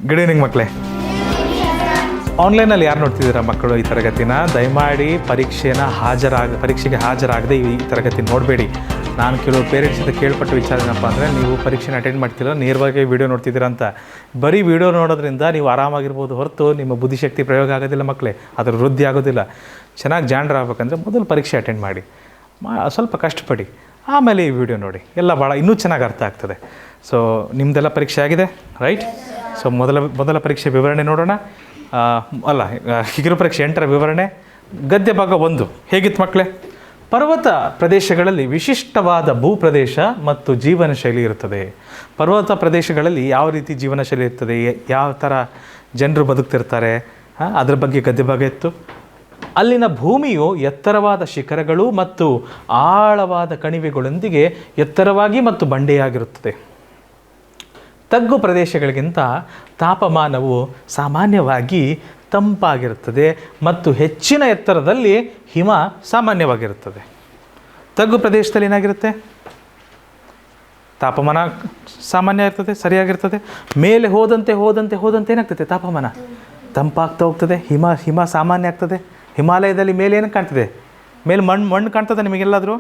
Good evening ಮಕ್ಕಳೇ. ಆನ್ಲೈನಲ್ಲಿ ಯಾರು ನೋಡ್ತಿದ್ದೀರಾ ಮಕ್ಕಳು ಈ ತರಗತಿನ? ದಯಮಾಡಿ ಪರೀಕ್ಷೆಗೆ ಹಾಜರಾಗದೆ ಈ ತರಗತಿ ನೋಡಬೇಡಿ. ನಾನು ಕೆಲವು ಪೇರೆಂಟ್ಸಿಂದ ಕೇಳ್ಪಟ್ಟು ವಿಚಾರ ಏನಪ್ಪ ಅಂದರೆ, ನೀವು ಪರೀಕ್ಷೆನ ಅಟೆಂಡ್ ಮಾಡ್ತಿಲ್ಲ, ನೇರವಾಗಿ ವೀಡಿಯೋ ನೋಡ್ತಿದ್ದೀರಾ ಅಂತ. ಬರೀ ವೀಡಿಯೋ ನೋಡೋದ್ರಿಂದ ನೀವು ಆರಾಮಾಗಿರ್ಬೋದು ಹೊರತು ನಿಮ್ಮ ಬುದ್ಧಿಶಕ್ತಿ ಪ್ರಯೋಗ ಆಗೋದಿಲ್ಲ ಮಕ್ಕಳೇ, ಅದರ ವೃದ್ಧಿ ಆಗೋದಿಲ್ಲ. ಚೆನ್ನಾಗಿ ಜಾಣರಾಗಬೇಕಂದ್ರೆ ಮೊದಲು ಪರೀಕ್ಷೆ ಅಟೆಂಡ್ ಮಾಡಿ, ಸ್ವಲ್ಪ ಕಷ್ಟಪಡಿ, ಆಮೇಲೆ ಈ ವಿಡಿಯೋ ನೋಡಿ, ಎಲ್ಲ ಭಾಳ ಇನ್ನೂ ಚೆನ್ನಾಗಿ ಅರ್ಥ ಆಗ್ತದೆ. ಸೊ ನಿಮ್ಮದೆಲ್ಲ ಪರೀಕ್ಷೆ ಆಗಿದೆ, ರೈಟ್? ಸೊ ಮೊದಲ ಪರೀಕ್ಷೆ ವಿವರಣೆ ನೋಡೋಣ. ಕಿರು ಪರೀಕ್ಷೆ 8ರ ವಿವರಣೆ. ಗದ್ಯ ಭಾಗ 1 ಹೇಗಿತ್ತು ಮಕ್ಕಳೇ? ಪರ್ವತ ಪ್ರದೇಶಗಳಲ್ಲಿ ವಿಶಿಷ್ಟವಾದ ಭೂಪ್ರದೇಶ ಮತ್ತು ಜೀವನ ಶೈಲಿ ಇರುತ್ತದೆ. ಪರ್ವತ ಪ್ರದೇಶಗಳಲ್ಲಿ ಯಾವ ರೀತಿ ಜೀವನ ಶೈಲಿ ಇರ್ತದೆ, ಯಾವ ಥರ ಜನರು ಬದುಕ್ತಿರ್ತಾರೆ, ಅದ್ರ ಬಗ್ಗೆ ಗದ್ಯ ಭಾಗ ಇತ್ತು. ಅಲ್ಲಿನ ಭೂಮಿಯು ಎತ್ತರವಾದ ಶಿಖರಗಳು ಮತ್ತು ಆಳವಾದ ಕಣಿವೆಗಳೊಂದಿಗೆ ಎತ್ತರವಾಗಿ ಮತ್ತು ಬಂಡೆಯಾಗಿರುತ್ತದೆ. ತಗ್ಗು ಪ್ರದೇಶಗಳಿಗಿಂತ ತಾಪಮಾನವು ಸಾಮಾನ್ಯವಾಗಿ ತಂಪಾಗಿರುತ್ತದೆ ಮತ್ತು ಹೆಚ್ಚಿನ ಎತ್ತರದಲ್ಲಿ ಹಿಮ ಸಾಮಾನ್ಯವಾಗಿರುತ್ತದೆ. ತಗ್ಗು ಪ್ರದೇಶದಲ್ಲಿ ಏನಾಗಿರುತ್ತೆ? ತಾಪಮಾನ ಸಾಮಾನ್ಯ ಇರ್ತದೆ, ಸರಿಯಾಗಿರ್ತದೆ. ಮೇಲೆ ಹೋದಂತೆ ಏನಾಗ್ತದೆ? ತಾಪಮಾನ ತಂಪಾಗ್ತಾ ಹೋಗ್ತದೆ. ಹಿಮ ಸಾಮಾನ್ಯ ಆಗ್ತದೆ. ಹಿಮಾಲಯದಲ್ಲಿ ಮೇಲೆ ಏನು ಕಾಣ್ತದೆ? ಮೇಲೆ ಮಣ್ಣು ಕಾಣ್ತದೆ ನಿಮಗೆಲ್ಲಾದರೂ?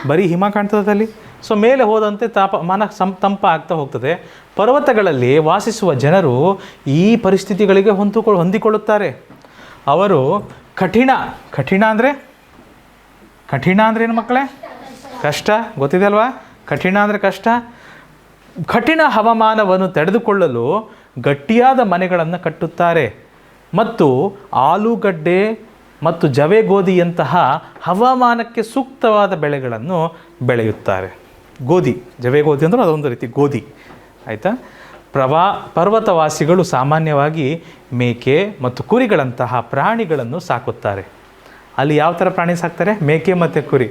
ಬರೀ ಹಿಮ ಕಾಣ್ತದೆ ಅಲ್ಲಿ. ಸೊ ಮೇಲೆ ಹೋದಂತೆ ತಾಪಮಾನ ತಂಪಾಗ್ತಾ ಹೋಗ್ತದೆ. ಪರ್ವತಗಳಲ್ಲಿ ವಾಸಿಸುವ ಜನರು ಈ ಪರಿಸ್ಥಿತಿಗಳಿಗೆ ಹೊಂದಿಕೊಳ್ಳುತ್ತಾರೆ. ಅವರು ಕಠಿಣ ಅಂದರೆ ಏನು ಮಕ್ಕಳೇ? ಕಷ್ಟ, ಗೊತ್ತಿದೆ ಅಲ್ವಾ? ಕಠಿಣ ಅಂದರೆ ಕಷ್ಟ. ಕಠಿಣ ಹವಾಮಾನವನ್ನು ತಡೆದುಕೊಳ್ಳಲು ಗಟ್ಟಿಯಾದ ಮನೆಗಳನ್ನು ಕಟ್ಟುತ್ತಾರೆ ಮತ್ತು ಆಲೂಗಡ್ಡೆ ಮತ್ತು ಜವೆ ಗೋಧಿಯಂತಹ ಹವಾಮಾನಕ್ಕೆ ಸೂಕ್ತವಾದ ಬೆಳೆಗಳನ್ನು ಬೆಳೆಯುತ್ತಾರೆ. ಜವೆ ಗೋಧಿ ಅಂದರೆ ಅದೊಂದು ರೀತಿ ಗೋಧಿ, ಆಯಿತಾ? ಪರ್ವತವಾಸಿಗಳು ಸಾಮಾನ್ಯವಾಗಿ ಮೇಕೆ ಮತ್ತು ಕುರಿಗಳಂತಹ ಪ್ರಾಣಿಗಳನ್ನು ಸಾಕುತ್ತಾರೆ. ಅಲ್ಲಿ ಯಾವ ಥರ ಪ್ರಾಣಿ ಸಾಕ್ತಾರೆ? ಮೇಕೆ ಮತ್ತು ಕುರಿ.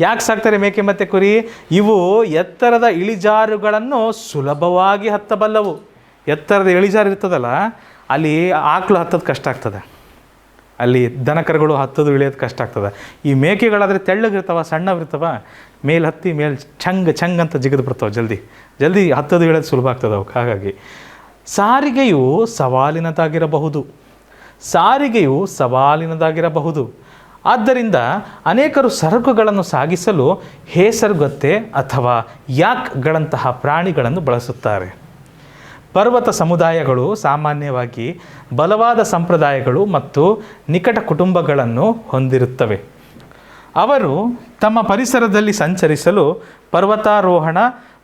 ಯಾಕೆ ಸಾಕ್ತಾರೆ ಮೇಕೆ ಮತ್ತು ಕುರಿ? ಇವು ಎತ್ತರದ ಇಳಿಜಾರುಗಳನ್ನು ಸುಲಭವಾಗಿ ಹತ್ತಬಲ್ಲವು. ಎತ್ತರದ ಇಳಿಜಾರು ಇರ್ತದಲ್ಲ, ಅಲ್ಲಿ ಆಕಳು ಹತ್ತೋದು ಕಷ್ಟ ಆಗ್ತದೆ, ಅಲ್ಲಿ ದನಕರುಗಳು ಹತ್ತೋದು ಇಳಿಯೋದು ಕಷ್ಟ ಆಗ್ತದೆ. ಈ ಮೇಕೆಗಳಾದರೆ ತೆಳ್ಳಗಿರ್ತಾವ, ಸಣ್ಣವಿರ್ತಾವ, ಮೇಲೆ ಹತ್ತಿ ಮೇಲೆ ಚಂಗ್ ಅಂತ ಜಿಗಿದು ಬಿಡ್ತಾವೆ. ಜಲ್ದಿ ಹತ್ತೋದು ಇಳಿಯೋದು ಸುಲಭ ಆಗ್ತದೆ ಅವಕ್ಕೆ. ಹಾಗಾಗಿ ಸಾರಿಗೆಯು ಸವಾಲಿನದಾಗಿರಬಹುದು. ಆದ್ದರಿಂದ ಅನೇಕರು ಸರಕುಗಳನ್ನು ಸಾಗಿಸಲು ಹೇಸರಗತ್ತೆ ಅಥವಾ ಯಾಕ್ಗಳಂತಹ ಪ್ರಾಣಿಗಳನ್ನು ಬಳಸುತ್ತಾರೆ. ಪರ್ವತ ಸಮುದಾಯಗಳು ಸಾಮಾನ್ಯವಾಗಿ ಬಲವಾದ ಸಂಪ್ರದಾಯಗಳು ಮತ್ತು ನಿಕಟ ಕುಟುಂಬಗಳನ್ನು ಹೊಂದಿರುತ್ತವೆ. ಅವರು ತಮ್ಮ ಪರಿಸರದಲ್ಲಿ ಸಂಚರಿಸಲು ಪರ್ವತಾರೋಹಣ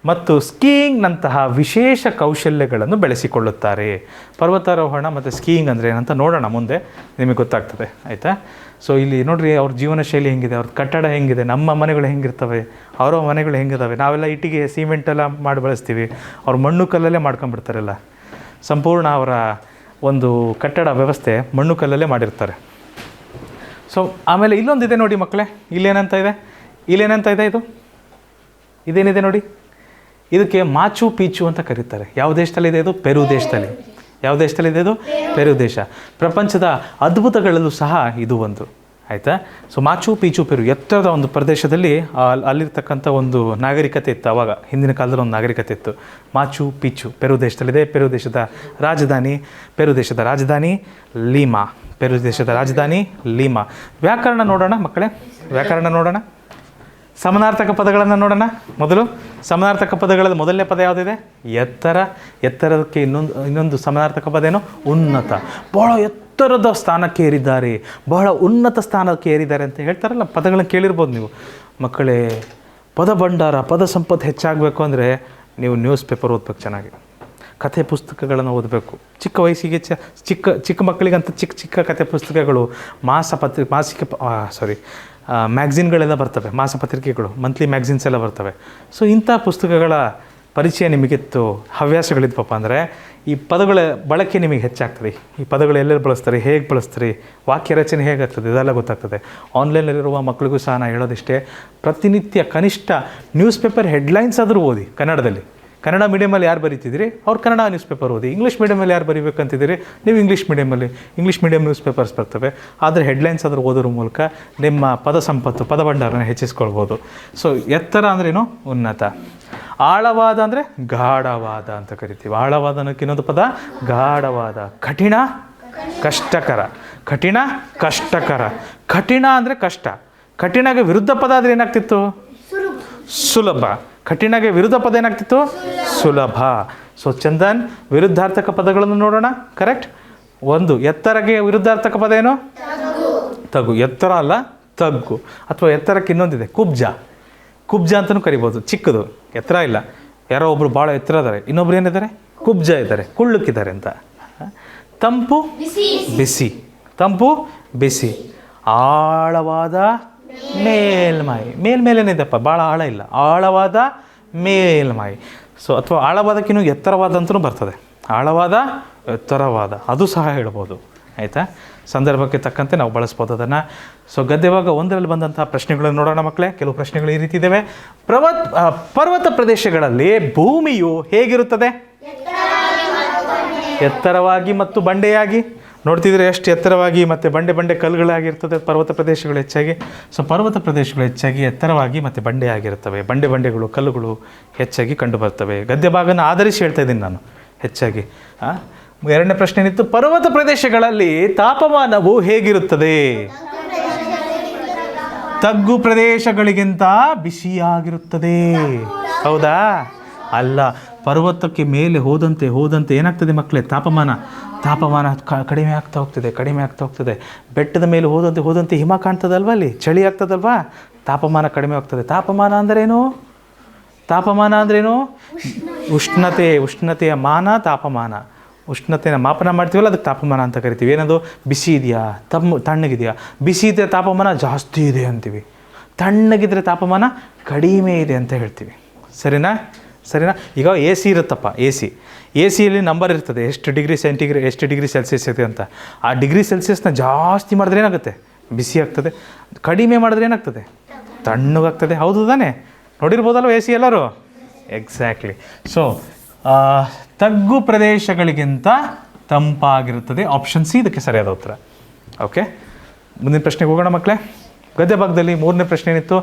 ಮತ್ತು ಸ್ಕೀಯಿಂಗ್ನಂತಹ ವಿಶೇಷ ಕೌಶಲ್ಯಗಳನ್ನು ಬೆಳೆಸಿಕೊಳ್ಳುತ್ತಾರೆ. ಪರ್ವತಾರೋಹಣ ಮತ್ತು ಸ್ಕೀಯಿಂಗ್ ಅಂದರೆ ಏನಂತ ನೋಡೋಣ, ಮುಂದೆ ನಿಮಗೆ ಗೊತ್ತಾಗ್ತದೆ, ಆಯಿತಾ? ಸೊ ಇಲ್ಲಿ ನೋಡ್ರಿ, ಅವ್ರ ಜೀವನ ಶೈಲಿ ಹೆಂಗಿದೆ, ಅವ್ರ ಕಟ್ಟಡ ಹೆಂಗಿದೆ, ನಮ್ಮ ಮನೆಗಳು ಹೆಂಗಿರ್ತವೆ, ಅವರ ಮನೆಗಳು ಹೆಂಗಿದ್ದಾವೆ. ನಾವೆಲ್ಲ ಇಟ್ಟಿಗೆ ಸಿಮೆಂಟೆಲ್ಲ ಮಾಡಿ ಬಳಸ್ತೀವಿ, ಅವ್ರು ಮಣ್ಣು ಕಲ್ಲಲ್ಲೇ ಮಾಡ್ಕೊಂಡ್ಬಿಡ್ತಾರೆಲ್ಲ. ಸಂಪೂರ್ಣ ಅವರ ಒಂದು ಕಟ್ಟಡ ವ್ಯವಸ್ಥೆ ಮಣ್ಣು ಕಲ್ಲಲ್ಲೇ ಮಾಡಿರ್ತಾರೆ. ಸೊ ಆಮೇಲೆ ಇಲ್ಲೊಂದಿದೆ ನೋಡಿ ಮಕ್ಕಳೇ, ಇಲ್ಲೇನಂತ ಇದೆ? ಇದು ಇದೇನಿದೆ ನೋಡಿ, ಇದಕ್ಕೆ ಮಾಚು ಪೀಚು ಅಂತ ಕರೀತಾರೆ. ಯಾವ ದೇಶದಲ್ಲಿದೆ ಇದು? ಪೆರು ದೇಶದಲ್ಲಿ. ಯಾವ ದೇಶದಲ್ಲಿದೆ ಇದು? ಪೆರು ದೇಶ. ಪ್ರಪಂಚದ ಅದ್ಭುತಗಳಲ್ಲೂ ಸಹ ಇದು ಒಂದು, ಆಯಿತಾ? ಸೊ ಮಾಚು ಪೀಚು ಪೆರು ಎತ್ತರದ ಒಂದು ಪ್ರದೇಶದಲ್ಲಿ ಅಲ್ಲಿರ್ತಕ್ಕಂಥ ಒಂದು ನಾಗರಿಕತೆ ಇತ್ತು. ಆವಾಗ ಹಿಂದಿನ ಕಾಲದಲ್ಲಿ ಒಂದು ನಾಗರಿಕತೆ ಇತ್ತು. ಮಾಚು ಪೀಚು ಪೆರು ದೇಶದಲ್ಲಿದೆ. ಪೆರು ದೇಶದ ರಾಜಧಾನಿ ಲೀಮಾ. ವ್ಯಾಕರಣ ನೋಡೋಣ ಮಕ್ಕಳೇ, ಸಮಾನಾರ್ಥಕ ಪದಗಳನ್ನು ನೋಡೋಣ. ಮೊದಲು ಸಮಾನಾರ್ಥಕ ಪದಗಳಲ್ಲಿ ಮೊದಲನೇ ಪದ ಯಾವುದಿದೆ? ಎತ್ತರಕ್ಕೆ ಇನ್ನೊಂದು ಸಮಾನಾರ್ಥಕ ಪದ ಏನು? ಉನ್ನತ. ಬಹಳ ಎತ್ತರದ ಸ್ಥಾನಕ್ಕೆ ಏರಿದ್ದಾರೆ, ಬಹಳ ಉನ್ನತ ಸ್ಥಾನಕ್ಕೆ ಏರಿದ್ದಾರೆ ಅಂತ ಹೇಳ್ತಾರಲ್ಲ. ಪದಗಳನ್ನು ಕೇಳಿರ್ಬೋದು ನೀವು ಮಕ್ಕಳೇ. ಪದ ಭಂಡಾರ, ಪದ ಸಂಪತ್ತು ಹೆಚ್ಚಾಗಬೇಕು ಅಂದರೆ ನೀವು ನ್ಯೂಸ್ ಪೇಪರ್ ಓದಬೇಕು, ಚೆನ್ನಾಗಿ ಕಥೆ ಪುಸ್ತಕಗಳನ್ನು ಓದಬೇಕು. ಚಿಕ್ಕ ವಯಸ್ಸಿಗೆ ಚಿಕ್ಕ ಮಕ್ಕಳಿಗಂತ ಚಿಕ್ಕ ಕಥೆ ಪುಸ್ತಕಗಳು, ಮ್ಯಾಗ್ಝಿನ್ಗಳೆಲ್ಲ ಬರ್ತವೆ, ಮಾಸಪತ್ರಿಕೆಗಳು, ಮಂತ್ಲಿ ಮ್ಯಾಗ್ಝಿನ್ಸ್ ಎಲ್ಲ ಬರ್ತವೆ. ಸೊ ಇಂಥ ಪುಸ್ತಕಗಳ ಪರಿಚಯ ನಿಮಗಿತ್ತು, ಹವ್ಯಾಸಗಳಿದ್ವಪ್ಪ ಅಂದರೆ ಈ ಪದಗಳ ಬಳಕೆ ನಿಮಗೆ ಹೆಚ್ಚಾಗ್ತದೆ. ಈ ಪದಗಳು ಎಲ್ಲೆಲ್ಲಿ ಬಳಸ್ತಾರೆ, ಹೇಗೆ ಬಳಸ್ತಾರೆ, ವಾಕ್ಯ ರಚನೆ ಹೇಗಾಗ್ತದೆ, ಇದೆಲ್ಲ ಗೊತ್ತಾಗ್ತದೆ. ಆನ್ಲೈನಲ್ಲಿರುವ ಮಕ್ಕಳಿಗೂ ಸಹ ನಾನು ಹೇಳೋದಿಷ್ಟೇ, ಪ್ರತಿನಿತ್ಯ ಕನಿಷ್ಠ ನ್ಯೂಸ್ ಪೇಪರ್ ಹೆಡ್ಲೈನ್ಸ್ ಆದರೂ ಓದಿ. ಕನ್ನಡ ಮೀಡಿಯಮಲ್ಲಿ ಯಾರು ಬರೀತಿದ್ದೀರಿ ಅವ್ರು ಕನ್ನಡ ನ್ಯೂಸ್ ಪೇಪರ್ ಓದಿ. ಇಂಗ್ಲೀಷ್ ಮೀಡಿಯಮಲ್ಲಿ ಯಾರು ಬರೀಬೇಕಂತಿದ್ದೀರಿ ನೀವು ಇಂಗ್ಲೀಷ್ ಮೀಡಿಯಮ್ ನ್ಯೂಸ್ ಪೇಪರ್ಸ್ ಬರ್ತವೆ. ಆದರೆ ಹೆಡ್ಲೈನ್ಸ್ ಆದರೂ ಓದೋದ್ರ ಮೂಲಕ ನಿಮ್ಮ ಪದ ಸಂಪತ್ತು, ಪದ ಭಂಡಾರನ ಹೆಚ್ಚಿಸ್ಕೊಳ್ಬೋದು. ಸೊ ಎತ್ತರ ಅಂದ್ರೇನು? ಉನ್ನತ. ಆಳವಾದ ಅಂದರೆ ಗಾಢವಾದ ಅಂತ ಕರಿತೀವಿ. ಆಳವಾದ ಅನ್ನೋಕ್ಕೆ ಇನ್ನೊಂದು ಪದ ಗಾಢವಾದ. ಕಠಿಣ ಕಷ್ಟಕರ. ಕಠಿಣ ಕಷ್ಟಕರ. ಕಠಿಣ ಅಂದರೆ ಕಷ್ಟ. ಕಠಿಣಗೆ ವಿರುದ್ಧ ಪದ ಆದರೆ ಏನಾಗ್ತಿತ್ತು? ಸುಲಭ. ಕಠಿಣಗೆ ವಿರುದ್ಧ ಪದ ಏನಾಗ್ತಿತ್ತು? ಸುಲಭ. ಸೊ ಚಂದನ್, ವಿರುದ್ಧಾರ್ಥಕ ಪದಗಳನ್ನು ನೋಡೋಣ. ಕರೆಕ್ಟ್. ಒಂದು, ಎತ್ತರಕ್ಕೆ ವಿರುದ್ಧಾರ್ಥಕ ಪದ ಏನು? ತಗ್ಗು. ಎತ್ತರ ಅಲ್ಲ, ತಗ್ಗು. ಅಥವಾ ಎತ್ತರಕ್ಕೆ ಇನ್ನೊಂದಿದೆ, ಕುಬ್ಜ. ಕುಬ್ಜ ಅಂತಲೂ ಕರಿಬೋದು. ಚಿಕ್ಕದು, ಎತ್ತರ ಇಲ್ಲ. ಯಾರೋ ಒಬ್ಬರು ಭಾಳ ಎತ್ತರ ಇದ್ದಾರೆ, ಇನ್ನೊಬ್ರು ಏನಿದ್ದಾರೆ? ಕುಬ್ಜ ಇದ್ದಾರೆ, ಕುಳ್ಳುಕ್ಕಿದ್ದಾರೆ ಅಂತ. ತಂಪು ಬಿಸಿ. ತಂಪು ಬಿಸಿ. ಆಳವಾದ ಮೇಲ್ಮೈ. ಮೇಲ್ಮೇಲೇನಿದೆಪ್ಪ, ಭಾಳ ಆಳ ಇಲ್ಲ, ಆಳವಾದ ಮೇಲ್ಮೈ. ಸೊ ಅಥವಾ ಆಳವಾದಕ್ಕಿನ್ನೂ ಎತ್ತರವಾದ ಅಂತಲೂ ಬರ್ತದೆ. ಆಳವಾದ ಎತ್ತರವಾದ ಅದು ಸಹ ಹೇಳ್ಬೋದು. ಆಯಿತಾ? ಸಂದರ್ಭಕ್ಕೆ ತಕ್ಕಂತೆ ನಾವು ಬಳಸ್ಬೋದು ಅದನ್ನು. ಸೊ ಗದ್ಯಭಾಗ 1ರಲ್ಲಿ ಬಂದಂತಹ ಪ್ರಶ್ನೆಗಳನ್ನು ನೋಡೋಣ ಮಕ್ಕಳೇ. ಕೆಲವು ಪ್ರಶ್ನೆಗಳು ಈ ರೀತಿ ಇದ್ದಾವೆ. ಪರ್ವತ ಪ್ರದೇಶಗಳಲ್ಲಿ ಭೂಮಿಯು ಹೇಗಿರುತ್ತದೆ? ಎತ್ತರವಾಗಿ ಮತ್ತು ಬಂಡೆಯಾಗಿ. ನೋಡ್ತಿದ್ರೆ ಎಷ್ಟು ಎತ್ತರವಾಗಿ ಮತ್ತು ಬಂಡೆ ಕಲ್ಲುಗಳಾಗಿರ್ತದೆ ಪರ್ವತ ಪ್ರದೇಶಗಳು ಹೆಚ್ಚಾಗಿ. ಸೊ ಪರ್ವತ ಪ್ರದೇಶಗಳು ಹೆಚ್ಚಾಗಿ ಎತ್ತರವಾಗಿ ಮತ್ತು ಬಂಡೆಯಾಗಿರ್ತವೆ. ಬಂಡೆಗಳು ಕಲ್ಲುಗಳು ಹೆಚ್ಚಾಗಿ ಕಂಡು ಬರ್ತವೆ. ಗದ್ಯ ಭಾಗನ ಆಧರಿಸಿ ಹೇಳ್ತಾ ಇದ್ದೀನಿ ನಾನು ಹೆಚ್ಚಾಗಿ. 2ನೇ ಪ್ರಶ್ನೆ ಏನಿತ್ತು? ಪರ್ವತ ಪ್ರದೇಶಗಳಲ್ಲಿ ತಾಪಮಾನವು ಹೇಗಿರುತ್ತದೆ? ತಗ್ಗು ಪ್ರದೇಶಗಳಿಗಿಂತ ಬಿಸಿಯಾಗಿರುತ್ತದೆ. ಹೌದಾ? ಅಲ್ಲ. ಪರ್ವತಕ್ಕೆ ಮೇಲೆ ಹೋದಂತೆ ಏನಾಗ್ತದೆ ಮಕ್ಕಳೇ? ತಾಪಮಾನ ಕಡಿಮೆ ಆಗ್ತಾ ಹೋಗ್ತದೆ. ಬೆಟ್ಟದ ಮೇಲೆ ಹೋದಂತೆ ಹಿಮ ಕಾಣ್ತದಲ್ವ, ಅಲ್ಲಿ ಚಳಿ ಆಗ್ತದಲ್ವಾ, ತಾಪಮಾನ ಕಡಿಮೆ ಆಗ್ತದೆ. ತಾಪಮಾನ ಅಂದ್ರೇನು? ಉಷ್ಣತೆಯ ಮಾನ, ತಾಪಮಾನ. ಉಷ್ಣತೆನ ಮಾಪನ ಮಾಡ್ತೀವಲ್ಲ, ಅದಕ್ಕೆ ತಾಪಮಾನ ಅಂತ ಕರಿತೀವಿ. ಏನದು? ಬಿಸಿ ಇದೆಯಾ, ತಣ್ಣಗಿದೆಯಾ? ಬಿಸಿ ಇದ್ದರೆ ತಾಪಮಾನ ಜಾಸ್ತಿ ಇದೆ ಅಂತೀವಿ, ತಣ್ಣಗಿದ್ರೆ ತಾಪಮಾನ ಕಡಿಮೆ ಇದೆ ಅಂತ ಹೇಳ್ತೀವಿ. ಸರಿನಾ? ಈಗ ಎ ಸಿ ಇರುತ್ತಪ್ಪ. ಎ ಸಿಯಲ್ಲಿ ನಂಬರ್ ಇರ್ತದೆ, ಎಷ್ಟು ಡಿಗ್ರಿ ಸೆಲ್ಸಿಯಸ್ ಇದೆ ಅಂತ. ಆ ಡಿಗ್ರಿ ಸೆಲ್ಸಿಯಸ್ನ ಜಾಸ್ತಿ ಮಾಡಿದ್ರೆ ಏನಾಗುತ್ತೆ? ಬಿಸಿ ಆಗ್ತದೆ. ಕಡಿಮೆ ಮಾಡಿದ್ರೆ ಏನಾಗ್ತದೆ? ತಣ್ಣಗಾಗ್ತದೆ. ಹೌದು ತಾನೆ? ನೋಡಿರ್ಬೋದಲ್ವ ಎ ಸಿ ಎಲ್ಲರೂ? ಎಕ್ಸಾಕ್ಟ್ಲಿ. ಸೊ ತಗ್ಗು ಪ್ರದೇಶಗಳಿಗಿಂತ ತಂಪಾಗಿರುತ್ತದೆ. ಆಪ್ಷನ್ ಸಿ ಇದಕ್ಕೆ ಸರಿಯಾದ ಉತ್ತರ. ಓಕೆ, ಮುಂದಿನ ಪ್ರಶ್ನೆಗೆ ಹೋಗೋಣ ಮಕ್ಕಳೇ. ಗದ್ಯ ಭಾಗದಲ್ಲಿ 3ನೇ ಪ್ರಶ್ನೆ ಏನಿತ್ತು?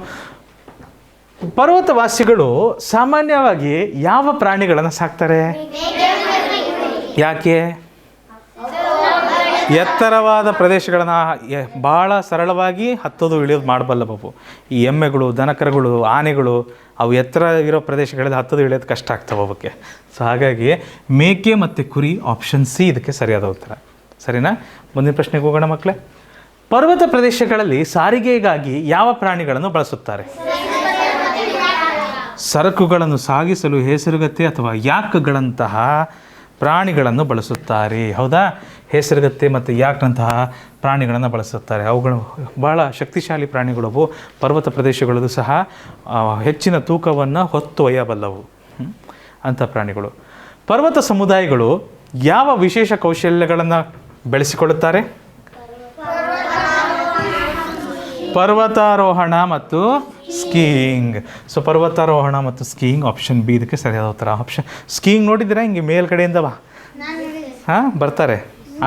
ಪರ್ವತವಾಸಿಗಳು ಸಾಮಾನ್ಯವಾಗಿ ಯಾವ ಪ್ರಾಣಿಗಳನ್ನು ಸಾಕ್ತಾರೆ? ಯಾಕೆ? ಎತ್ತರವಾದ ಪ್ರದೇಶಗಳನ್ನು ಭಾಳ ಸರಳವಾಗಿ ಹತ್ತೋದು ಇಳಿಯೋದು ಮಾಡಬಲ್ಲವು. ಈ ಎಮ್ಮೆಗಳು, ದನಕರುಗಳು, ಆನೆಗಳು ಅವು ಎತ್ತರ ಇರೋ ಪ್ರದೇಶಗಳಲ್ಲಿ ಹತ್ತೋದು ಇಳಿಯೋದು ಕಷ್ಟ ಆಗ್ತವೆ ಅವಕ್ಕೆ. ಸೊ ಹಾಗಾಗಿ ಮೇಕೆ ಮತ್ತು ಕುರಿ, ಆಪ್ಷನ್ ಸಿ ಇದಕ್ಕೆ ಸರಿಯಾದ ಉತ್ತರ. ಸರಿನಾ? ಮುಂದಿನ ಪ್ರಶ್ನೆಗೆ ಹೋಗೋಣ ಮಕ್ಕಳೇ. ಪರ್ವತ ಪ್ರದೇಶಗಳಲ್ಲಿ ಸಾರಿಗೆಗಾಗಿ ಯಾವ ಪ್ರಾಣಿಗಳನ್ನು ಬಳಸುತ್ತಾರೆ? ಸರಕುಗಳನ್ನು ಸಾಗಿಸಲು ಹೇಸರಗತ್ತೆ ಅಥವಾ ಯಾಕ್ಗಳಂತಹ ಪ್ರಾಣಿಗಳನ್ನು ಬಳಸುತ್ತಾರೆ. ಹೌದಾ? ಹೇಸರಗತ್ತೆ ಮತ್ತು ಯಾಕ್ನಂತಹ ಪ್ರಾಣಿಗಳನ್ನು ಬಳಸುತ್ತಾರೆ. ಅವುಗಳು ಭಾಳ ಶಕ್ತಿಶಾಲಿ ಪ್ರಾಣಿಗಳವು. ಪರ್ವತ ಪ್ರದೇಶಗಳದು ಸಹ ಹೆಚ್ಚಿನ ತೂಕವನ್ನು ಹೊತ್ತು ಒಯ್ಯಬಲ್ಲವು ಅಂಥ ಪ್ರಾಣಿಗಳು. ಪರ್ವತ ಸಮುದಾಯಗಳು ಯಾವ ವಿಶೇಷ ಕೌಶಲ್ಯಗಳನ್ನು ಬೆಳೆಸಿಕೊಳ್ಳುತ್ತಾರೆ? ಪರ್ವತಾರೋಹಣ ಮತ್ತು ಸ್ಕೀಯಿಂಗ್. ಸೊ ಪರ್ವತಾರೋಹಣ ಮತ್ತು ಸ್ಕೀಯಿಂಗ್, ಆಪ್ಷನ್ ಬಿ ಇದಕ್ಕೆ ಸರಿಯಾದ ಉತ್ತರ. ಆಪ್ಷನ್ ಸ್ಕೀಯಿಂಗ್ ನೋಡಿದ್ದೀರಾ? ಹಿಂಗೆ ಮೇಲ್ಗಡೆಯಿಂದ ಬರ್ತಾರೆ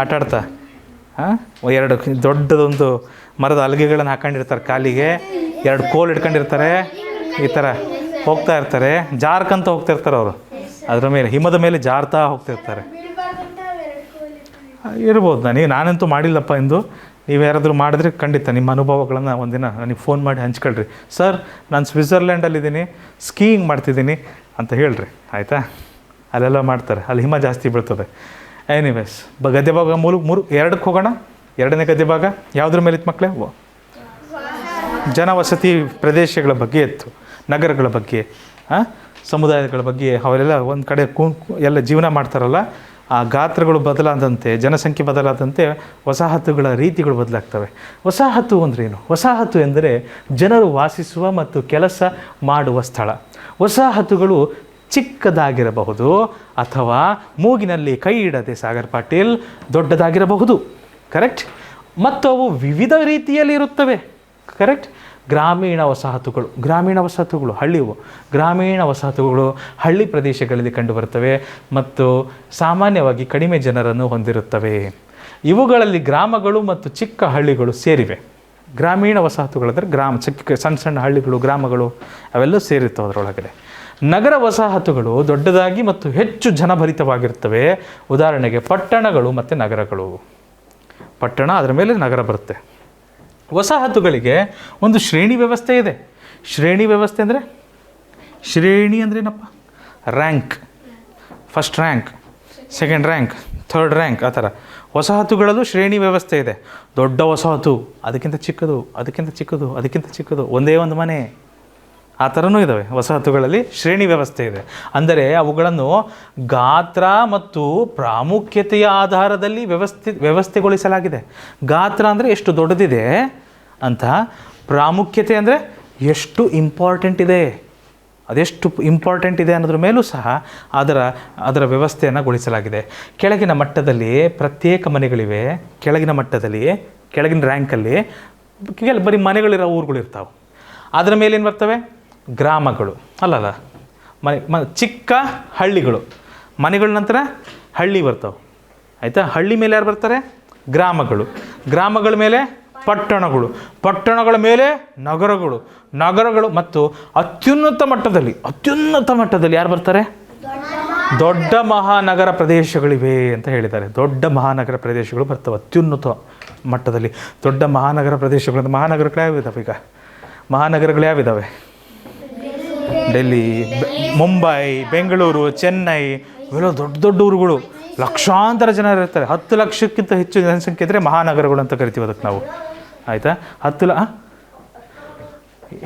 ಆಟಾಡ್ತಾ. ಎರಡು ದೊಡ್ಡದೊಂದು ಮರದ ಹಲಗೆಗಳನ್ನು ಹಾಕೊಂಡಿರ್ತಾರೆ, ಕಾಲಿಗೆ 2 ಕೋಲ್ ಇಟ್ಕೊಂಡಿರ್ತಾರೆ, ಈ ಥರ ಹೋಗ್ತಾ ಇರ್ತಾರೆ, ಜಾರ್ಕಂತ ಹೋಗ್ತಿರ್ತಾರೆ ಅವರು. ಅದರ ಮೇಲೆ ಹಿಮದ ಮೇಲೆ ಜಾರ್ತಾ ಹೋಗ್ತಿರ್ತಾರೆ. ಇರ್ಬೋದು. ನಾನಂತೂ ಮಾಡಿಲ್ಲಪ್ಪ ಎಂದು. ನೀವು ಯಾರಾದರೂ ಮಾಡಿದ್ರೆ ಖಂಡಿತ ನಿಮ್ಮ ಅನುಭವಗಳನ್ನು ಒಂದಿನ ನನಗೆ ಫೋನ್ ಮಾಡಿ ಹಂಚ್ಕೊಳ್ರಿ. ಸರ್, ನಾನು ಸ್ವಿಟ್ಜರ್ಲ್ಯಾಂಡಲ್ಲಿದ್ದೀನಿ, ಸ್ಕೀಯಿಂಗ್ ಮಾಡ್ತಿದ್ದೀನಿ ಅಂತ ಹೇಳ್ರಿ, ಆಯಿತಾ? ಅಲ್ಲೆಲ್ಲ ಮಾಡ್ತಾರೆ, ಅಲ್ಲಿ ಹಿಮ ಜಾಸ್ತಿ ಬೀಳ್ತದೆ. ಎನಿವೇಸ್, ಗದ್ಯ ಭಾಗ 2ಕ್ಕೆ ಹೋಗೋಣ. 2ನೇ ಗದ್ಯ ಭಾಗ ಯಾವುದ್ರ ಮೇಲೆ ಇತ್ತು ಮಕ್ಕಳೇ? ಜನವಸತಿ ಪ್ರದೇಶಗಳ ಬಗ್ಗೆ ಇತ್ತು, ನಗರಗಳ ಬಗ್ಗೆ, ಸಮುದಾಯಗಳ ಬಗ್ಗೆ. ಅವರೆಲ್ಲ ಒಂದು ಕಡೆ ಎಲ್ಲ ಜೀವನ ಮಾಡ್ತಾರಲ್ಲ, ಆ ಗಾತ್ರಗಳು ಬದಲಾದಂತೆ, ಜನಸಂಖ್ಯೆ ಬದಲಾದಂತೆ ವಸಾಹತುಗಳ ರೀತಿಗಳು ಬದಲಾಗ್ತವೆ. ವಸಾಹತು ಅಂದ್ರೇನು? ವಸಾಹತು ಎಂದರೆ ಜನರು ವಾಸಿಸುವ ಮತ್ತು ಕೆಲಸ ಮಾಡುವ ಸ್ಥಳ. ವಸಾಹತುಗಳು ಚಿಕ್ಕದಾಗಿರಬಹುದು ಅಥವಾ ಮೂಗಿನಲ್ಲಿ ಕೈ ಇಡದೆ ಸಾಗರ್ ಪಾಟೀಲ್ ದೊಡ್ಡದಾಗಿರಬಹುದು. ಕರೆಕ್ಟ್? ಮತ್ತು ಅವು ವಿವಿಧ ರೀತಿಯಲ್ಲಿ ಇರುತ್ತವೆ. ಕರೆಕ್ಟ್? ಗ್ರಾಮೀಣ ವಸಾಹತುಗಳು ಹಳ್ಳಿವು. ಗ್ರಾಮೀಣ ವಸಾಹತುಗಳು ಹಳ್ಳಿ ಪ್ರದೇಶಗಳಲ್ಲಿ ಕಂಡುಬರುತ್ತವೆ ಮತ್ತು ಸಾಮಾನ್ಯವಾಗಿ ಕಡಿಮೆ ಜನರನ್ನು ಹೊಂದಿರುತ್ತವೆ. ಇವುಗಳಲ್ಲಿ ಗ್ರಾಮಗಳು ಮತ್ತು ಚಿಕ್ಕ ಹಳ್ಳಿಗಳು ಸೇರಿವೆ. ಗ್ರಾಮೀಣ ವಸಾಹತುಗಳಂದರೆ ಚಿಕ್ಕ ಸಣ್ಣ ಹಳ್ಳಿಗಳು, ಗ್ರಾಮಗಳು ಅವೆಲ್ಲ ಸೇರಿರ್ತವೆ ಅದರೊಳಗಡೆ. ನಗರ ವಸಾಹತುಗಳು ದೊಡ್ಡದಾಗಿ ಮತ್ತು ಹೆಚ್ಚು ಜನಭರಿತವಾಗಿರ್ತವೆ. ಉದಾಹರಣೆಗೆ ಪಟ್ಟಣಗಳು ಮತ್ತು ನಗರಗಳು. ಪಟ್ಟಣ ಅದರ ಮೇಲೆ ನಗರ ಬರುತ್ತೆ. ವಸಾಹತುಗಳಿಗೆ ಒಂದು ಶ್ರೇಣಿ ವ್ಯವಸ್ಥೆ ಇದೆ. ಶ್ರೇಣಿ ವ್ಯವಸ್ಥೆ ಅಂದರೆ, ಶ್ರೇಣಿ ಅಂದರೆ ಏನಪ್ಪ? Rank. First rank, second rank, third rank, ಆ ಥರ. ವಸಾಹತುಗಳಲ್ಲೂ ಶ್ರೇಣಿ ವ್ಯವಸ್ಥೆ ಇದೆ. ದೊಡ್ಡ ವಸಾಹತು, ಅದಕ್ಕಿಂತ ಚಿಕ್ಕದು, ಅದಕ್ಕಿಂತ ಚಿಕ್ಕದು, ಅದಕ್ಕಿಂತ ಚಿಕ್ಕದು, ಒಂದೇ ಒಂದು ಮನೆ, ಆ ಥರನೂ ಇದ್ದಾವೆ. ವಸಾಹತುಗಳಲ್ಲಿ ಶ್ರೇಣಿ ವ್ಯವಸ್ಥೆ ಇದೆ. ಅಂದರೆ ಅವುಗಳನ್ನು ಗಾತ್ರ ಮತ್ತು ಪ್ರಾಮುಖ್ಯತೆಯ ಆಧಾರದಲ್ಲಿ ವ್ಯವಸ್ಥೆಗೊಳಿಸಲಾಗಿದೆ. ಗಾತ್ರ ಅಂದರೆ ಎಷ್ಟು ದೊಡ್ಡದಿದೆ ಅಂತ, ಪ್ರಾಮುಖ್ಯತೆ ಅಂದರೆ ಎಷ್ಟು ಇಂಪಾರ್ಟೆಂಟ್ ಇದೆ, ಅದೆಷ್ಟು ಇಂಪಾರ್ಟೆಂಟ್ ಇದೆ ಅನ್ನೋದ್ರ ಮೇಲೂ ಸಹ ಅದರ ವ್ಯವಸ್ಥೆಯನ್ನು ಗೊಳಿಸಲಾಗಿದೆ. ಕೆಳಗಿನ ಮಟ್ಟದಲ್ಲಿ ಪ್ರತ್ಯೇಕ ಮನೆಗಳಿವೆ. ಕೆಳಗಿನ ಮಟ್ಟದಲ್ಲಿ, ಕೆಳಗಿನ ರ್ಯಾಂಕಲ್ಲಿ ಬರೀ ಮನೆಗಳಿರೋ ಊರುಗಳಿರ್ತಾವೆ. ಅದರ ಮೇಲೆ ಏನು ಬರ್ತವೆ? ಗ್ರಾಮಗಳು. ಅಲ್ಲಲ್ಲ, ಚಿಕ್ಕ ಹಳ್ಳಿಗಳು. ಮನೆಗಳ ನಂತರ ಹಳ್ಳಿ ಬರ್ತಾವೆ, ಆಯಿತಾ? ಹಳ್ಳಿ ಮೇಲೆ ಯಾರು ಬರ್ತಾರೆ? ಗ್ರಾಮಗಳು. ಗ್ರಾಮಗಳ ಮೇಲೆ ಪಟ್ಟಣಗಳು. ಪಟ್ಟಣಗಳ ಮೇಲೆ ನಗರಗಳು. ನಗರಗಳು ಮತ್ತು ಅತ್ಯುನ್ನತ ಮಟ್ಟದಲ್ಲಿ ಯಾರು ಬರ್ತಾರೆ? ದೊಡ್ಡ ಮಹಾನಗರ ಪ್ರದೇಶಗಳಿವೆ ಅಂತ ಹೇಳಿದ್ದಾರೆ. ದೊಡ್ಡ ಮಹಾನಗರ ಪ್ರದೇಶಗಳು ಬರ್ತವೆ ಅತ್ಯುನ್ನತ ಮಟ್ಟದಲ್ಲಿ. ದೊಡ್ಡ ಮಹಾನಗರ ಪ್ರದೇಶಗಳು, ಮಹಾನಗರಗಳು ಯಾವಿದಾವೆ? ಈಗ ಮಹಾನಗರಗಳು ಯಾವಿದ್ದಾವೆ? ಡೆಲ್ಲಿ, ಮುಂಬೈ, ಬೆಂಗಳೂರು, ಚೆನ್ನೈ, ಇವೆಲ್ಲ ದೊಡ್ಡ ದೊಡ್ಡ ಊರುಗಳು. ಲಕ್ಷಾಂತರ ಜನ ಇರ್ತಾರೆ. 10 ಲಕ್ಷಕ್ಕಿಂತ ಹೆಚ್ಚು ಜನಸಂಖ್ಯೆ ಇದ್ದರೆ ಮಹಾನಗರಗಳು ಅಂತ ಕರಿತೀವಿ ಅದಕ್ಕೆ ನಾವು, ಆಯಿತಾ? 10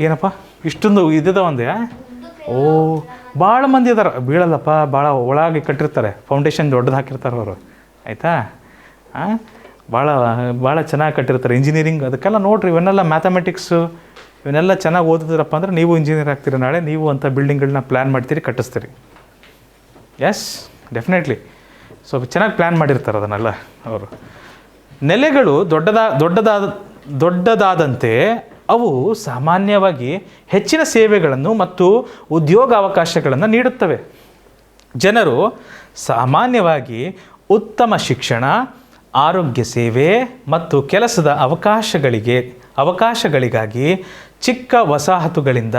ಏನಪ್ಪ ಇಷ್ಟೊಂದು ಇದ್ದ ಒಂದೇ? ಓ, ಭಾಳ ಮಂದಿ ಇದ್ದಾರೆ. ಬೀಳಲ್ಲಪ್ಪ, ಭಾಳ ಒಳಗೆ ಕಟ್ಟಿರ್ತಾರೆ. ಫೌಂಡೇಶನ್ ದೊಡ್ಡದು ಹಾಕಿರ್ತಾರೆ ಅವರು, ಆಯಿತಾ? ಭಾಳ ಚೆನ್ನಾಗಿ ಕಟ್ಟಿರ್ತಾರೆ. ಇಂಜಿನಿಯರಿಂಗ್ ಅದಕ್ಕೆಲ್ಲ ನೋಡಿರಿ, ಇವನ್ನೆಲ್ಲ ಮ್ಯಾಥಮೆಟಿಕ್ಸು ಇವನ್ನೆಲ್ಲ ಚೆನ್ನಾಗಿ ಓದಿದ್ರಪ್ಪ ಅಂದರೆ ನೀವು ಇಂಜಿನಿಯರ್ ಆಗ್ತೀರಿ ನಾಳೆ. ನೀವು ಅಂಥ ಬಿಲ್ಡಿಂಗ್ಗಳನ್ನ ಪ್ಲ್ಯಾನ್ ಮಾಡ್ತೀರಿ, ಕಟ್ಟಿಸ್ತೀರಿ. Yes, definitely. ಸೊ ಚೆನ್ನಾಗಿ ಪ್ಲ್ಯಾನ್ ಮಾಡಿರ್ತಾರೆ ಅದನ್ನೆಲ್ಲ ಅವರು. ನೆಲೆಗಳು ದೊಡ್ಡದಾದಂತೆ ಅವು ಸಾಮಾನ್ಯವಾಗಿ ಹೆಚ್ಚಿನ ಸೇವೆಗಳನ್ನು ಮತ್ತು ಉದ್ಯೋಗ ಅವಕಾಶಗಳನ್ನು ನೀಡುತ್ತವೆ. ಜನರು ಸಾಮಾನ್ಯವಾಗಿ ಉತ್ತಮ ಶಿಕ್ಷಣ, ಆರೋಗ್ಯ ಸೇವೆ ಮತ್ತು ಕೆಲಸದ ಅವಕಾಶಗಳಿಗಾಗಿ ಚಿಕ್ಕ ವಸಾಹತುಗಳಿಂದ